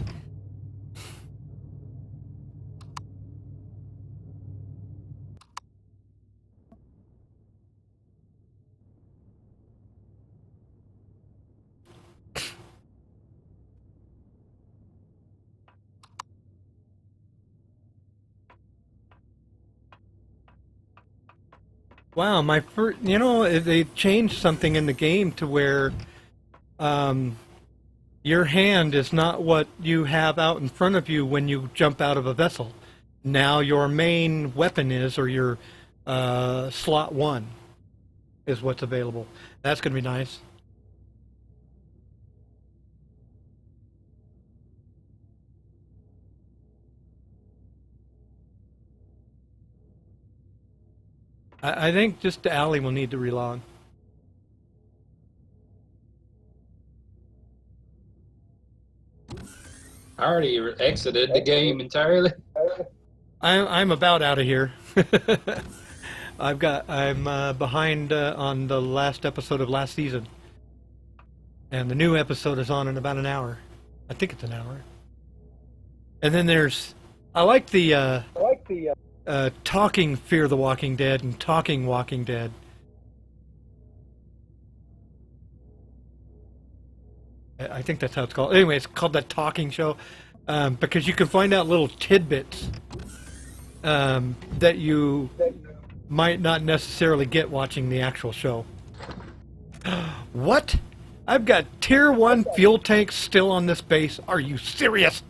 Wow, my first, they changed something in the game to where your hand is not what you have out in front of you when you jump out of a vessel. Now your main weapon is, or your slot 1 is what's available. That's going to be nice. I think just Allie will need to relog. I already exited the game entirely. I'm about out of here. I'm behind on the last episode of last season, and the new episode is on in about an hour. I think it's an hour. And then I like the talking Fear the Walking Dead and talking Walking Dead. I think that's how it's called. Anyway, it's called that talking show because you can find out little tidbits that you might not necessarily get watching the actual show. What? I've got tier 1 fuel tanks still on this base. Are you serious?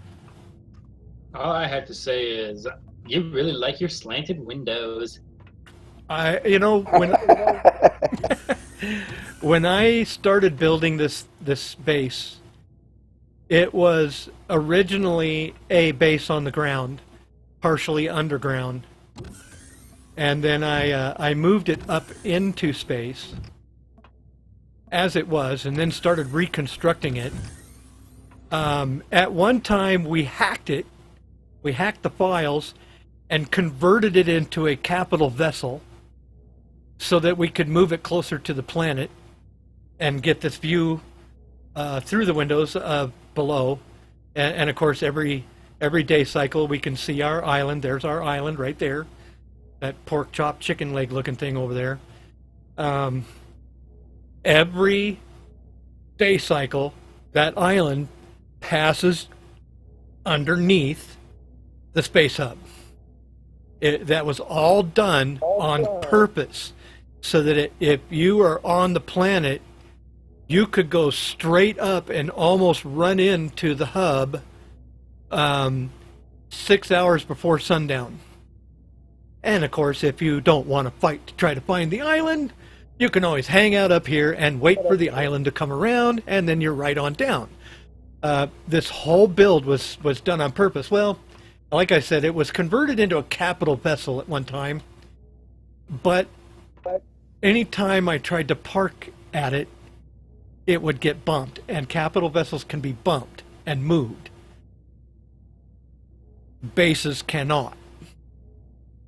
All I have to say is, you really like your slanted windows. When I started building this base, it was originally a base on the ground, partially underground, and then I moved it up into space as it was, and then started reconstructing it. At one time, we hacked it. We hacked the files and converted it into a capital vessel so that we could move it closer to the planet and get this view through the windows below. And of course, every day cycle, we can see our island. There's our island right there. That pork chop chicken leg looking thing over there. Every day cycle, that island passes underneath the space hub. That was all done on purpose so that if you are on the planet, you could go straight up and almost run into the hub 6 hours before sundown. And of course, if you don't want to fight to try to find the island, you can always hang out up here and wait for the island to come around, and then you're right on down. This whole build was done on purpose. Well, like I said, it was converted into a capital vessel at one time, but anytime I tried to park at it, it would get bumped, and capital vessels can be bumped and moved. Bases cannot.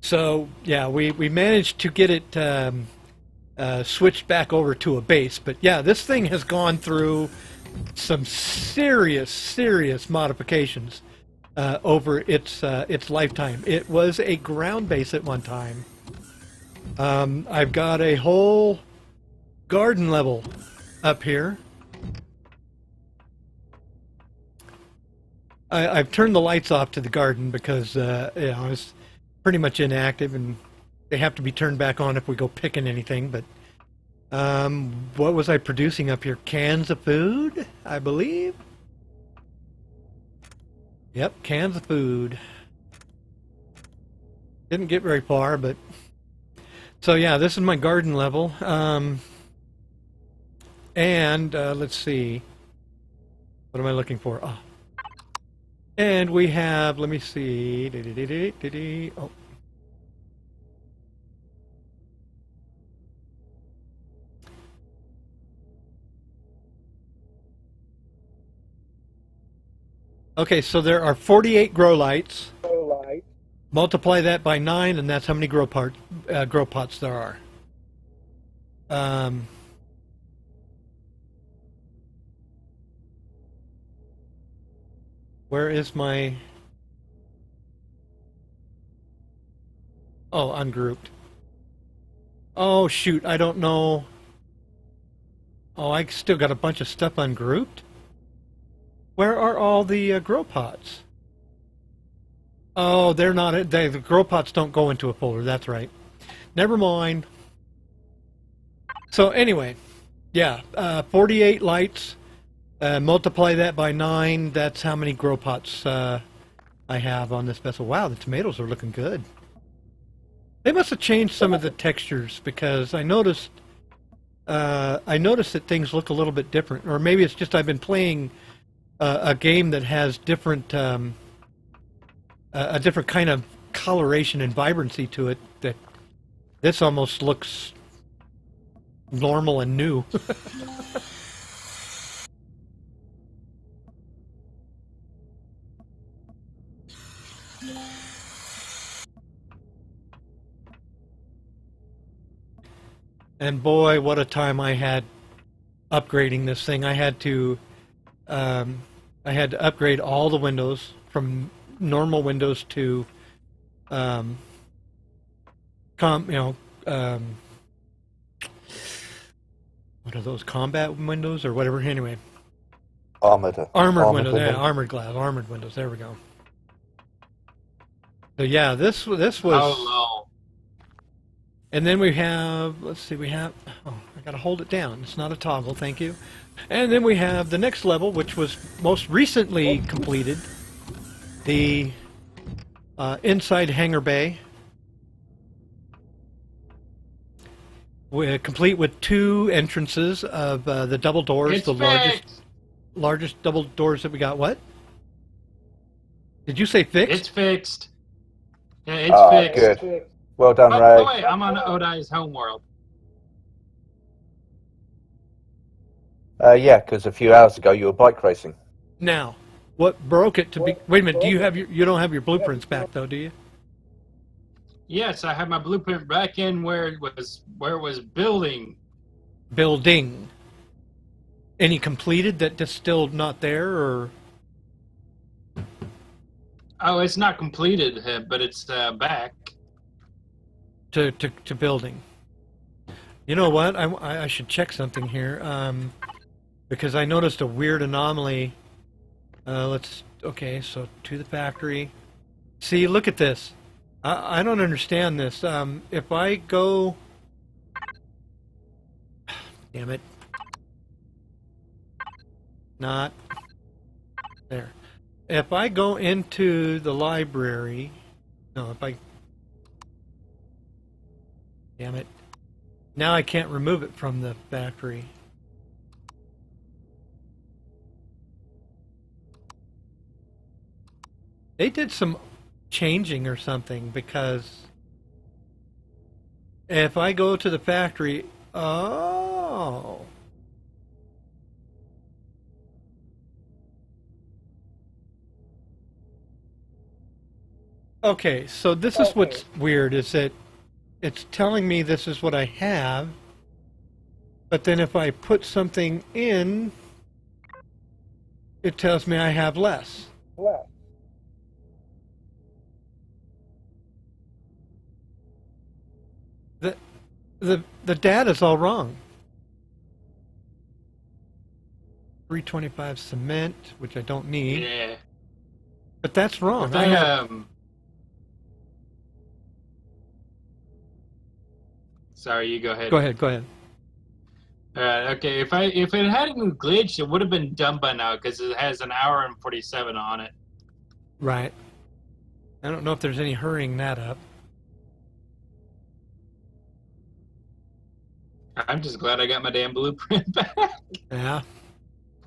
So, yeah, we managed to get it switched back over to a base, but yeah, this thing has gone through some serious modifications over its lifetime. It was a ground base at one time. I've got a whole garden level up here. I've turned the lights off to the garden because it's pretty much inactive, and they have to be turned back on if we go picking anything. But what was I producing up here? Cans of food, I believe. Yep, cans of food. Didn't get very far, but so yeah, this is my garden level. And let's see, what am I looking for? Oh. And we have, let me see. Oh. Okay, so there are 48 grow lights. Multiply that by 9, and that's how many grow pots there are. Where is my... Oh, ungrouped. Oh, shoot, I don't know. Oh, I still got a bunch of stuff ungrouped. Where are all the grow pots? Oh, they're not... the grow pots don't go into a folder, that's right. Never mind. So anyway, yeah, 48 lights. Multiply that by 9, that's how many grow pots I have on this vessel. Wow, the tomatoes are looking good. They must have changed some of the textures because I noticed that things look a little bit different. Or maybe it's just I've been playing a game that has different a different kind of coloration and vibrancy to it that This almost looks normal and new. And boy, what a time I had upgrading this thing. I had to upgrade all the windows from normal windows to um, what are those, combat windows or whatever? Anyway, Armored windows. Yeah, window. armored glass, armored windows. There we go. So yeah, this was. How low? And then we have, let's see, I gotta hold it down. It's not a toggle, thank you. And then we have the next level, which was most recently completed, the inside hangar bay. We're complete with 2 entrances of the double doors, It's the fixed. largest double doors that we got. What? Did you say fixed? It's fixed. Yeah, it's fixed. Good. Well done, By Ray. the way, I'm on Odai's homeworld. Yeah, because a few hours ago you were bike racing. Now, what broke it to be? Wait a minute. Do you have you don't have your blueprints back though, do you? Yes, I have my blueprint back in where it was building. Building. Any completed that just still not there, or? Oh, it's not completed, but it's back. To building. You know what? I should check something here, because I noticed a weird anomaly. Okay, so to the factory. See, look at this. I don't understand this. If I go, damn it, not there. If I go into the library, no, damn it. Now I can't remove it from the factory. They did some changing or something, because if I go to the factory, oh. Okay, so this is what's weird, is that it's telling me this is what I have, but then if I put something in, it tells me I have less. The data's all wrong. 325 cement, which I don't need, Yeah. but that's wrong. The thing, sorry, you go ahead. Go ahead. Okay, if it hadn't glitched, it would have been done by now because it has an hour and 47 on it. Right. I don't know if there's any hurrying that up. I'm just glad I got my damn blueprint back Yeah.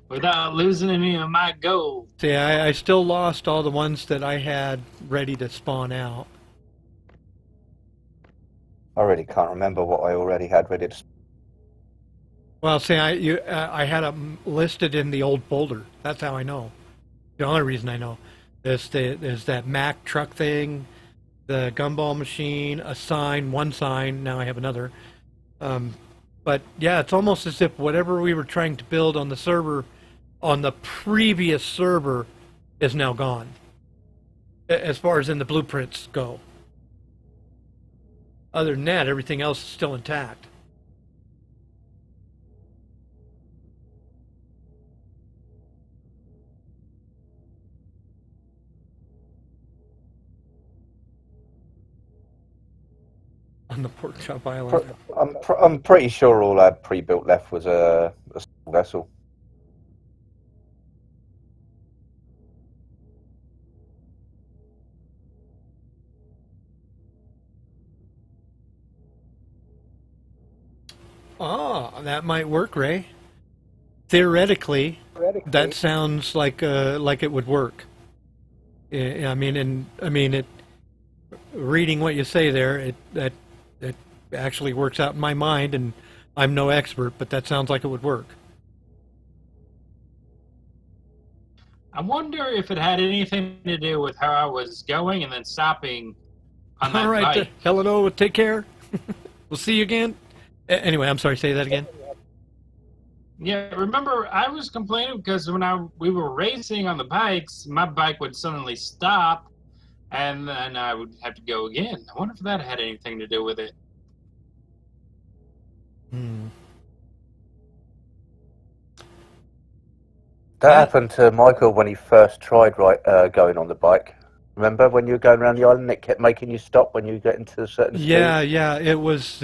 without losing any of my gold. See, I still lost all the ones that I had ready to spawn out. I really can't remember what I already had ready to. Well, see, I had them listed in the old folder. That's how I know. The only reason I know. There's that Mack truck thing, the gumball machine, a sign, one sign. Now I have another. But yeah, it's almost as if whatever we were trying to build on the server, on the previous server, is now gone. As far as in the blueprints go. Other than that, everything else is still intact. On the pork chop island. I'm pretty sure all I had pre-built left was a small vessel. Ah, that might work, Ray. Theoretically, that sounds like it would work. I mean, it. Reading what you say there, it actually works out in my mind, and I'm no expert, but that sounds like it would work. I wonder if it had anything to do with how I was going and then stopping on that All right, bike. Hello, take care. We'll see you again. Anyway, I'm sorry, say that again. Yeah, remember I was complaining because when we were racing on the bikes, my bike would suddenly stop, and then I would have to go again. I wonder if that had anything to do with it. That happened to Michael when he first tried going on the bike. Remember when you were going around the island, it kept making you stop when you get into a certain speed? Yeah. It was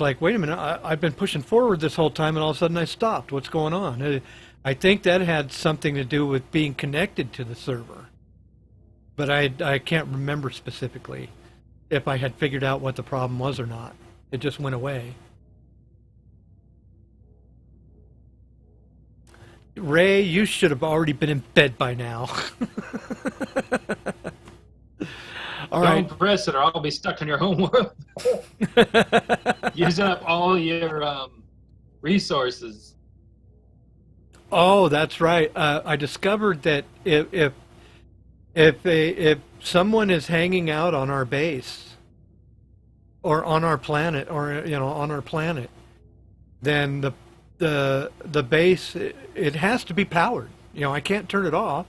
like, wait a minute, I've been pushing forward this whole time, and all of a sudden I stopped. What's going on? I think that had something to do with being connected to the server, but I can't remember specifically if I had figured out what the problem was or not. It just went away. Ray, you should have already been in bed by now. All right. Don't press it, or I'll be stuck in your home world. Using up all your resources. Oh, that's right. I discovered that if someone is hanging out on our base or on our planet, or on our planet, then the base, it has to be powered. I can't turn it off.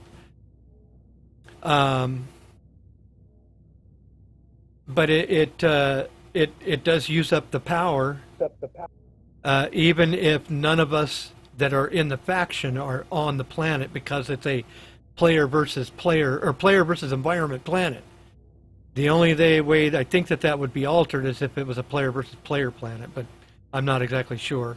But it does use up the power, even if none of us that are in the faction are on the planet, because it's a player versus player, or player versus environment planet. The only way I think that would be altered is if it was a player versus player planet, but I'm not exactly sure.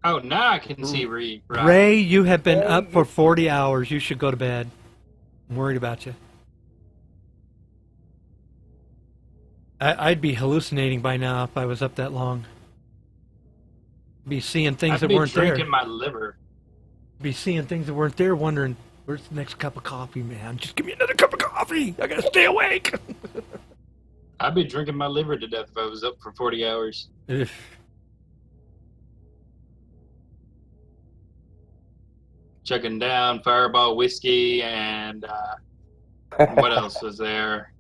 Oh, now I can see Ray. Ray, you have been up for 40 hours. You should go to bed. I'm worried about you. I'd be hallucinating by now if I was up that long. Be seeing things that weren't there. I'd be drinking my liver. Be seeing things that weren't there, wondering, where's the next cup of coffee, man? Just give me another cup of coffee. I gotta stay awake. I'd be drinking my liver to death if I was up for 40 hours. Chugging down Fireball whiskey, and what else was there?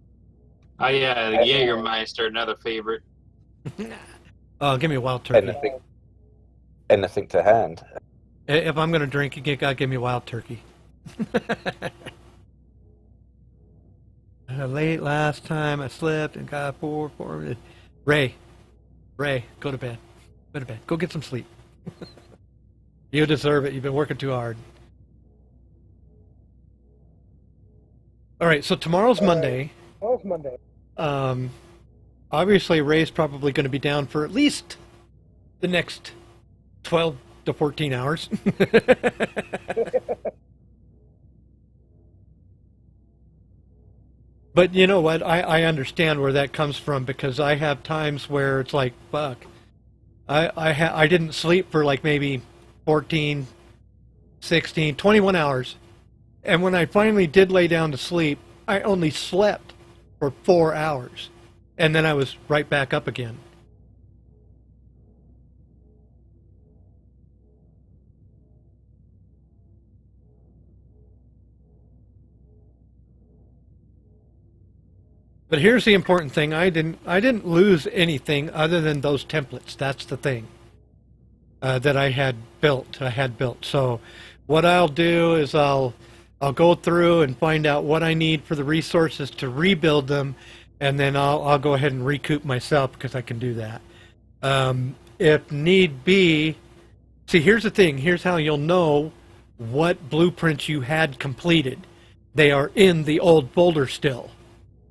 Oh yeah, the Jägermeister, another favorite. Oh, give me a wild turkey. Anything to hand. If I'm gonna drink, you gotta give me a wild turkey. Late last time I slept and got four. Ray, go to bed. Go to bed. Go get some sleep. You deserve it. You've been working too hard. All right, so tomorrow's Monday. Obviously, Ray's probably going to be down for at least the next 12 to 14 hours. But you know what? I understand where that comes from, because I have times where it's like, fuck. I didn't sleep for like maybe 14, 16, 21 hours. And when I finally did lay down to sleep, I only slept for 4 hours. And then I was right back up again. But here's the important thing. I didn't lose anything other than those templates. That's the thing that I had built. So what I'll do is I'll go through and find out what I need for the resources to rebuild them, and then I'll go ahead and recoup myself, because I can do that. If need be, see, here's the thing. Here's how you'll know what blueprints you had completed. They are in the old folder still,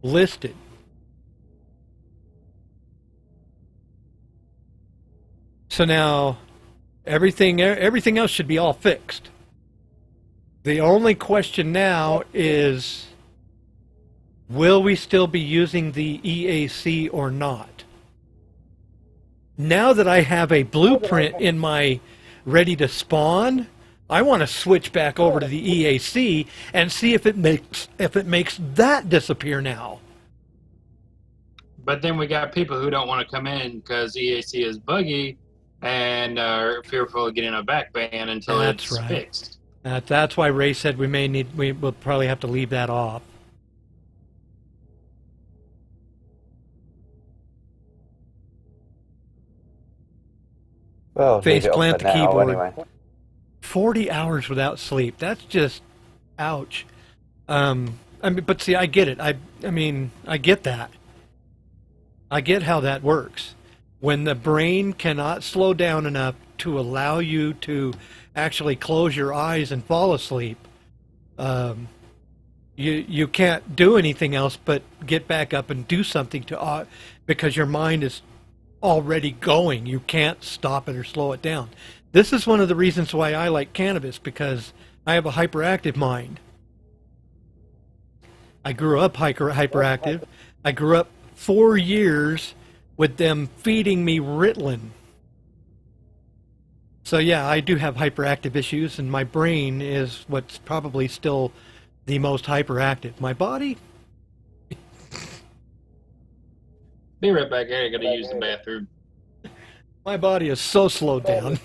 listed. So now everything else should be all fixed. The only question now is, will we still be using the EAC or not? now that I have a blueprint in my ready to spawn, I want to switch back over to the EAC and see if it makes that disappear now. But then we got people who don't want to come in because EAC is buggy and are fearful of getting a back ban until That's it's right. fixed. That's why Ray said we will probably have to leave that off. Well, leave Face it on plant for the now, keyboard. anyway. 40 hours without sleep. That's just ouch. I mean, but see, I get it. I mean, I get that. I get how that works. When the brain cannot slow down enough to allow you to actually close your eyes and fall asleep, you can't do anything else but get back up and do something because your mind is already going. You can't stop it or slow it down. This is one of the reasons why I like cannabis, because I have a hyperactive mind. I grew up hyperactive. I grew up 4 years with them feeding me Ritalin. So yeah, I do have hyperactive issues, and my brain is what's probably still the most hyperactive. My body, Be right back. I gotta use the bathroom. my body is so slowed down.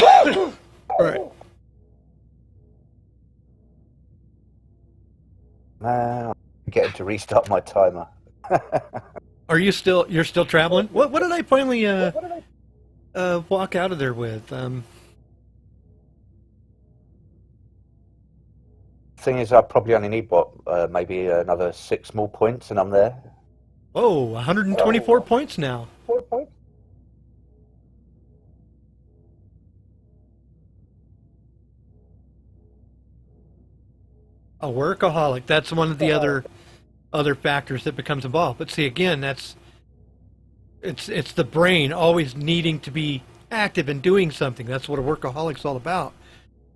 All right. Man, I'm getting to restart my timer. You're still traveling? What did I finally walk out of there with? Thing is, I probably only need maybe another 6 more points, and I'm there. Oh, 124 points now. 4 points. A workaholic. That's one of the other factors that becomes involved. But see, again, it's the brain always needing to be active and doing something. That's what a workaholic's all about.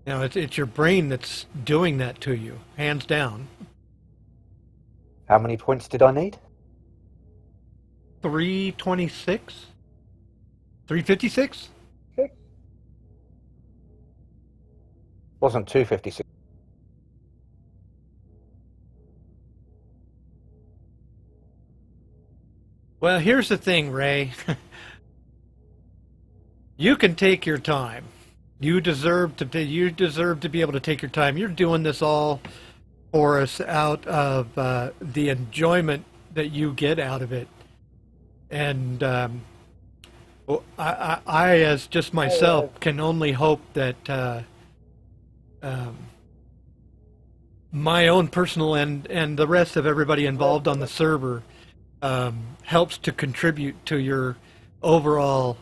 You know, it's your brain that's doing that to you, hands down. How many points did I need? 326? 356? Wasn't 256. Well, here's the thing, Ray. You can take your time. You deserve to be able to take your time. You're doing this all for us out of the enjoyment that you get out of it. And I, as just myself, can only hope that my own personal and the rest of everybody involved on the server helps to contribute to your overall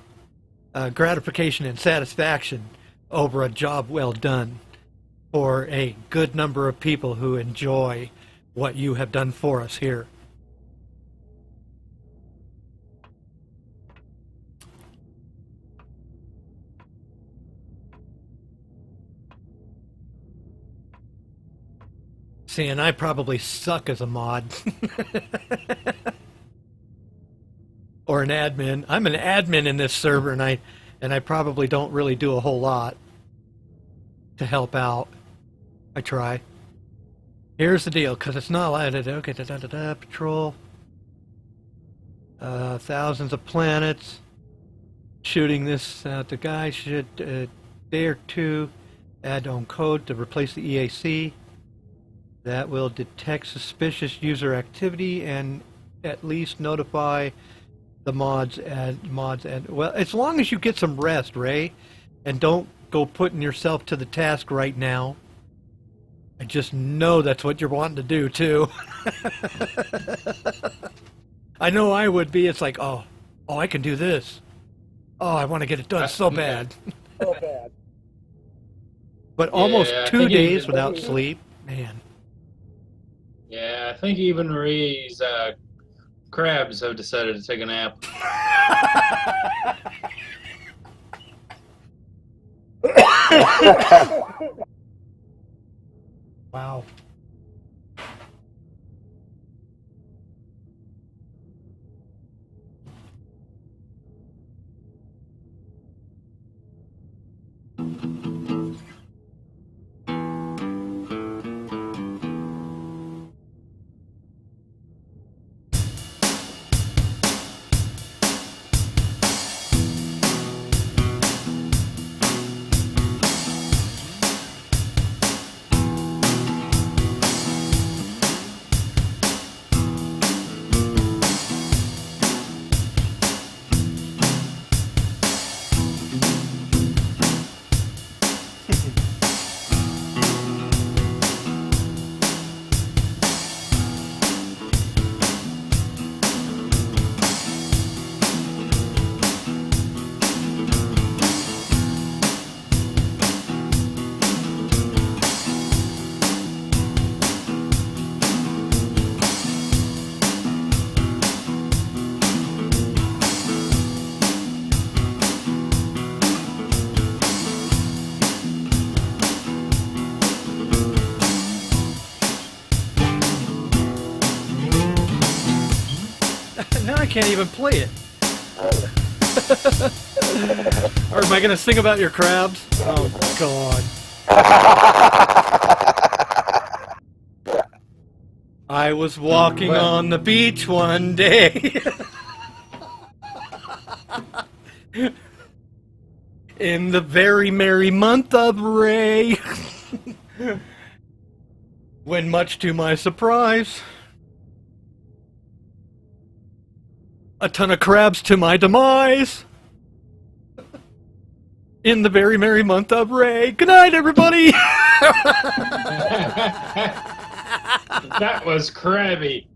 gratification and satisfaction over a job well done for a good number of people who enjoy what you have done for us here. See, and I probably suck as a mod. Or an admin. I'm an admin in this server, and I probably don't really do a whole lot to help out. I try. Here's the deal, because it's not allowed to. Okay, patrol. Thousands of planets. Shooting this out. The guy should day or two add on code to replace the EAC. That will detect suspicious user activity and at least notify the mods and well, as long as you get some rest, Ray, and don't go putting yourself to the task right now. I just know that's what you're wanting to do too. I know I would be. It's like, oh, I can do this. Oh, I want to get it done so bad. So bad. But almost Yeah, I 2 think days without sleep, man. Yeah, I think even Marie's crabs have decided to take a nap. Wow. can't even play it. Or am I gonna sing about your crabs? Oh God. I was walking on the beach one day. In the very merry month of Ray. When much to my surprise, a ton of crabs to my demise. In the very merry month of Ray. Good night, everybody. That was crabby.